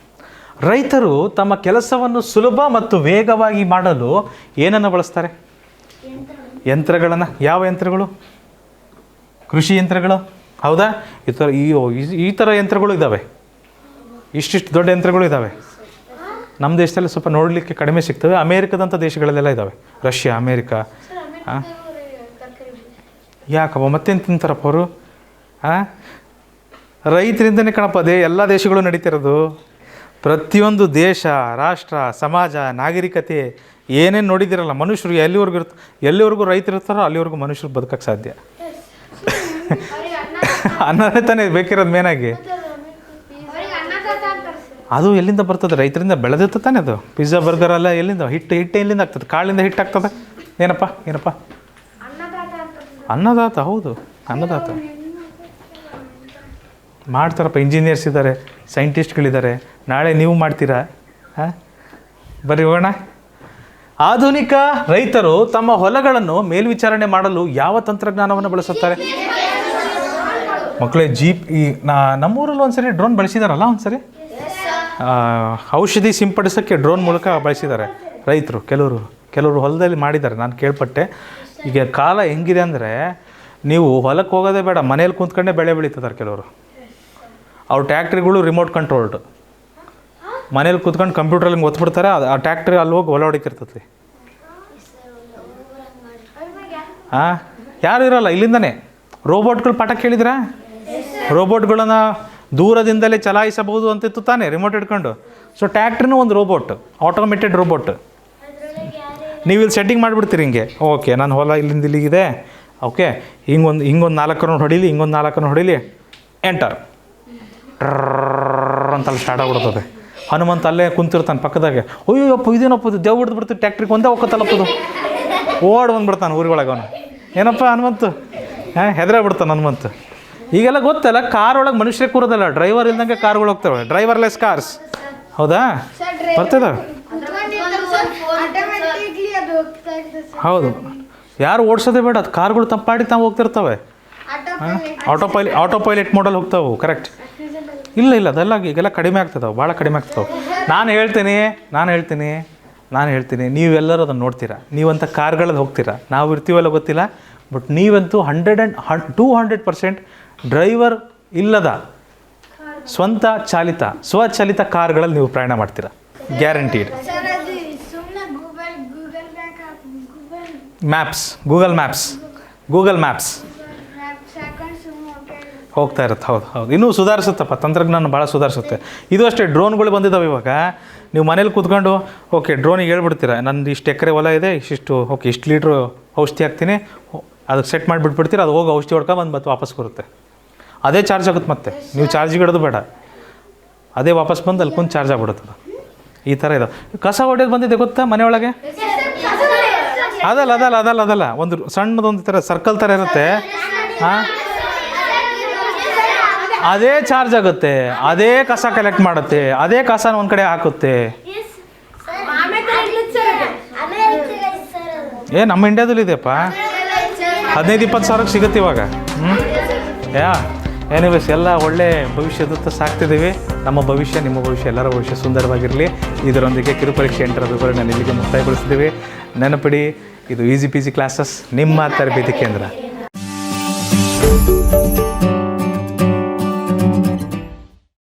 ರೈತರು ತಮ್ಮ ಕೆಲಸವನ್ನು ಸುಲಭ ಮತ್ತು ವೇಗವಾಗಿ ಮಾಡಲು ಏನನ್ನು ಬಳಸ್ತಾರೆ? ಯಂತ್ರಗಳನ್ನು. ಯಾವ ಯಂತ್ರಗಳು? ಕೃಷಿ ಯಂತ್ರಗಳು. ಹೌದಾ? ಈ ಥರ ಯಂತ್ರಗಳು ಇದ್ದಾವೆ, ಇಷ್ಟಿಷ್ಟು ದೊಡ್ಡ ಯಂತ್ರಗಳು ಇದ್ದಾವೆ. ನಮ್ಮ ದೇಶದಲ್ಲಿ ಸ್ವಲ್ಪ ನೋಡಲಿಕ್ಕೆ ಕಡಿಮೆ ಸಿಗ್ತವೆ. ಅಮೇರಿಕದಂಥ ದೇಶಗಳಲ್ಲೆಲ್ಲ ಇದ್ದಾವೆ, ರಷ್ಯಾ, ಅಮೇರಿಕಾ. ಯಾಕಪ್ಪ ಮತ್ತೇನು ತಿಂತಾರಪ್ಪ ಅವರು? ರೈತರಿಂದನೇ ಕಣಪ್ಪ ಅದೇ ಎಲ್ಲ ದೇಶಗಳು ನಡೀತಿರೋದು. ಪ್ರತಿಯೊಂದು ದೇಶ, ರಾಷ್ಟ್ರ, ಸಮಾಜ, ನಾಗರಿಕತೆ ಏನೇನು ನೋಡಿದಿರಲ್ಲ, ಮನುಷ್ಯರು ಎಲ್ಲಿವರೆಗೂ ರೈತರು ಇರ್ತಾರೋ ಅಲ್ಲಿವರೆಗೂ ಮನುಷ್ಯರು ಬದುಕಕ್ಕೆ ಸಾಧ್ಯ. ಅನ್ನನೇ ತಾನೇ ಬೇಕಿರೋದು ಮೇನಾಗಿ. ಅದು ಎಲ್ಲಿಂದ ಬರ್ತದೆ? ರೈತರಿಂದ ಬೆಳೆದಿತ್ತು ತಾನೆ ಅದು. ಪಿಜ್ಜಾ ಬರ್ಗರ್ ಎಲ್ಲ ಎಲ್ಲಿಂದ? ಹಿಟ್ಟು ಎಲ್ಲಿಂದ ಆಗ್ತದೆ? ಕಾಳಿಂದ ಹಿಟ್ಟು ಆಗ್ತದೆ. ಏನಪ್ಪ ಅನ್ನದಾತ. ಹೌದು, ಅನ್ನದಾತ ಮಾಡ್ತಾರಪ್ಪ. ಇಂಜಿನಿಯರ್ಸ್ ಇದ್ದಾರೆ, ಸೈಂಟಿಸ್ಟ್ಗಳಿದ್ದಾರೆ. ನಾಳೆ ನೀವು ಮಾಡ್ತೀರಾ? ಬರ್ರಿ ಹೋಗೋಣ. ಆಧುನಿಕ ರೈತರು ತಮ್ಮ ಹೊಲಗಳನ್ನು ಮೇಲ್ವಿಚಾರಣೆ ಮಾಡಲು ಯಾವ ತಂತ್ರಜ್ಞಾನವನ್ನು ಬಳಸುತ್ತಾರೆ? ಮಕ್ಕಳೇ, ನಮ್ಮೂರಲ್ಲಿ ಒಂದ್ಸರಿ ಡ್ರೋನ್ ಬಳಸಿದಾರಲ್ಲ, ಒಂದ್ಸರಿ ಔಷಧಿ ಸಿಂಪಡಿಸೋಕ್ಕೆ ಡ್ರೋನ್ ಮೂಲಕ ಬಳಸಿದ್ದಾರೆ ರೈತರು. ಕೆಲವರು ಹೊಲದಲ್ಲಿ ಮಾಡಿದ್ದಾರೆ, ನಾನು ಕೇಳ್ಪಟ್ಟೆ. ಈಗ ಕಾಲ ಹೆಂಗಿದೆ ಅಂದರೆ, ನೀವು ಹೊಲಕ್ಕೆ ಹೋಗೋದೇ ಬೇಡ, ಮನೇಲಿ ಕೂತ್ಕೊಂಡೇ ಬೆಳೆ ಬೆಳೀತಿದ್ದಾರೆ ಕೆಲವರು. ಅವ್ರ ಟ್ಯಾಕ್ಟ್ರಿಗಳು ರಿಮೋಟ್ ಕಂಟ್ರೋಲ್ಡ್. ಮನೇಲಿ ಕೂತ್ಕೊಂಡು ಕಂಪ್ಯೂಟ್ರಲ್ಲಿ ಒತ್ಬಿಡ್ತಾರೆ, ಆ ಟ್ಯಾಕ್ಟ್ರಿ ಅಲ್ಲಿ ಹೋಗಿ ಹೊಲ ಹೊಡಿತಿರ್ತದೆ. ಯಾರು ಇರೋಲ್ಲ, ಇಲ್ಲಿಂದನೇ ರೋಬೋಟ್ಗಳು ಪಾಠ ಕೇಳಿದ್ರಾ? ರೋಬೋಟ್ಗಳನ್ನು ದೂರದಿಂದಲೇ ಚಲಾಯಿಸಬಹುದು ಅಂತಿತ್ತು ತಾನೇ, ರಿಮೋಟ್ ಇಟ್ಕೊಂಡು. ಸೊ ಟ್ಯಾಕ್ಟ್ರಿನೂ ಒಂದು ರೋಬೋಟ್, ಆಟೋಮೇಟೆಡ್ ರೋಬೋಟ್. ನೀವು ಇಲ್ಲಿ ಸೆಟ್ಟಿಂಗ್ ಮಾಡಿಬಿಡ್ತೀರಿ ಹಿಂಗೆ. ಓಕೆ, ನಾನು ಹೊಲ ಇಲ್ಲಿಂದ ಇಲ್ಲಿಗಿದೆ, ಓಕೆ, ಹಿಂಗೊಂದು 4 ರೌಂಡ್ ಹೊಡೀಲಿ, ಹಿಂಗೊಂದು 4 ರೌಂಡ್ ಹೊಡೀಲಿ, ಎಂಟರ್ ಅಂತಲ್ಲಿ ಸ್ಟಾರ್ಟ್ ಆಗಿಬಿಡ್ತದೆ. ಹನುಮಂತ ಅಲ್ಲೇ ಕುಂತಿರ್ತಾನೆ ಪಕ್ಕದಾಗೆ. ಅಯ್ಯಪ್ಪ ಇದೇನಪ್ಪ ಇದು ದೇವ್ ಹಿಡ್ದು ಬಿಡ್ತೀವಿ, ಟ್ಯಾಕ್ಟ್ರಿಗೆ ಒಂದೇ ಹೋಗತ್ತಲ್ಲಪ್ಪದು. ಓಡ್ ಬಂದ್ಬಿಡ್ತಾನೆ ಊರುಗಳಾಗ ಅವನು. ಏನಪ್ಪ ಹನುಮಂತು? ಹೆದರೇ ಬಿಡ್ತಾನೆ ಹನುಮಂತು. ಈಗೆಲ್ಲ ಗೊತ್ತಲ್ಲ, ಕಾರ್ ಒಳಗೆ ಮನುಷ್ಯರೇ ಕೂರೋದಲ್ಲ, ಡ್ರೈವರ್ ಇಲ್ದಂಗೆ ಕಾರ್ಗಳು ಹೋಗ್ತವೆ, ಡ್ರೈವರ್ಲೆಸ್ ಕಾರ್ಸ್. ಹೌದಾ? ಬರ್ತದ? ಹೌದು, ಯಾರು ಓಡಿಸೋದೇ ಬೇಡ, ಅದು ಕಾರ್ಗಳು ತಪ್ಪಾಡಿ ತಾವು ಹೋಗ್ತಿರ್ತವೆ. ಆಟೋ ಪೈಲಟ್ ಮೋಡಲ್ ಹೋಗ್ತಾವೆ. ಕರೆಕ್ಟ್. ಇಲ್ಲ ಅದೆಲ್ಲ ಈಗೆಲ್ಲ ಕಡಿಮೆ ಆಗ್ತದವು, ಭಾಳ ಕಡಿಮೆ ಆಗ್ತವೆ. ನಾನು ಹೇಳ್ತೀನಿ ನೀವೆಲ್ಲರೂ ಅದನ್ನು ನೋಡ್ತೀರಾ. ನೀವಂಥ ಕಾರ್ಗಳಲ್ಲಿ ಹೋಗ್ತೀರಾ, ನಾವು ಇರ್ತೀವಲ್ಲ ಗೊತ್ತಿಲ್ಲ. ಬಟ್ ನೀವಂತೂ 200% ಡ್ರೈವರ್ ಇಲ್ಲದ ಸ್ವಚಾಲಿತ ಕಾರ್ಗಳಲ್ಲಿ ನೀವು ಪ್ರಯಾಣ ಮಾಡ್ತೀರಾ, ಗ್ಯಾರಂಟೀಡ್. ಗೂಗಲ್ ಮ್ಯಾಪ್ಸ್ ಹೋಗ್ತಾ ಇರುತ್ತೆ. ಹೌದು ಹೌದು, ಇನ್ನೂ ಸುಧಾರಿಸುತ್ತಪ್ಪ, ತಂತ್ರಜ್ಞಾನ ಭಾಳ ಸುಧಾರಿಸುತ್ತೆ. ಇದು ಅಷ್ಟೇ, ಡ್ರೋನ್ಗಳು ಬಂದಿದ್ದಾವೆ ಇವಾಗ. ನೀವು ಮನೇಲಿ ಕೂತ್ಕೊಂಡು ಓಕೆ ಡ್ರೋನಿಗೆ ಹೇಳ್ಬಿಡ್ತೀರ, ನಂದು ಇಷ್ಟು ಎಕರೆ ಹೊಲ ಇದೆ, ಇಷ್ಟು ಓಕೆ ಇಷ್ಟು ಲೀಟ್ರು ಔಷಧಿ ಹಾಕ್ತೀನಿ, ಅದಕ್ಕೆ ಸೆಟ್ ಮಾಡಿಬಿಟ್ಬಿಡ್ತೀರ, ಅದು ಹೋಗಿ ಔಷಧಿ ಹೊಡ್ಕೊಂಡು ಬಂದು ವಾಪಸ್ ಬರುತ್ತೆ. ಅದೇ ಚಾರ್ಜ್ ಆಗುತ್ತೆ, ಮತ್ತೆ ನೀವು ಚಾರ್ಜಿಗೆ ಇಡೋದು ಬೇಡ, ಅದೇ ವಾಪಸ್ ಬಂದು ಅಲ್ಲಿ ಕುಂತು ಚಾರ್ಜ್ ಆಗ್ಬಿಡುತ್ತದೆ. ಈ ಥರ ಇದೆ. ಕಸ ಹೊಡೆಯೋದು ಬಂದಿದೆ ಗೊತ್ತಾ ಮನೆಯೊಳಗೆ? ಅದಲ್ಲ, ಒಂದು ಸಣ್ಣದೊಂದು ಥರ ಸರ್ಕಲ್ ಥರ ಇರುತ್ತೆ. ಹಾಂ, ಅದೇ ಚಾರ್ಜ್ ಆಗುತ್ತೆ, ಅದೇ ಕಸ ಕಲೆಕ್ಟ್ ಮಾಡುತ್ತೆ, ಅದೇ ಕಸನ ಒಂದು ಕಡೆ ಹಾಕುತ್ತೆ. ನಮ್ಮ ಇಂಡಿಯಾದಲ್ಲಿ ಇದೆಯಪ್ಪ, 15-20 ಸಾವಿರಕ್ಕೆ ಸಿಗುತ್ತೆ ಇವಾಗ. ಎನಿವೇಸ್, ಎಲ್ಲ ಒಳ್ಳೆ ಭವಿಷ್ಯದತ್ತ ಸಾಕ್ತಿದ್ದೀವಿ. ನಮ್ಮ ಭವಿಷ್ಯ, ನಿಮ್ಮ ಭವಿಷ್ಯ, ಎಲ್ಲರ ಭವಿಷ್ಯ ಸುಂದರವಾಗಿರಲಿ. ಇದರೊಂದಿಗೆ ಕಿರುಪರೀಕ್ಷೆ 8ರ ವಿವರಣೆ ಇಲ್ಲಿಗೆ ಮುಕ್ತಾಯಗೊಳಿಸ್ತೀವಿ. ನೆನಪಿಡಿ, ಇದು ಈಸಿ ಪಿ ಜಿ ಕ್ಲಾಸಸ್, ನಿಮ್ಮ ತರಬೇತಿ ಕೇಂದ್ರ.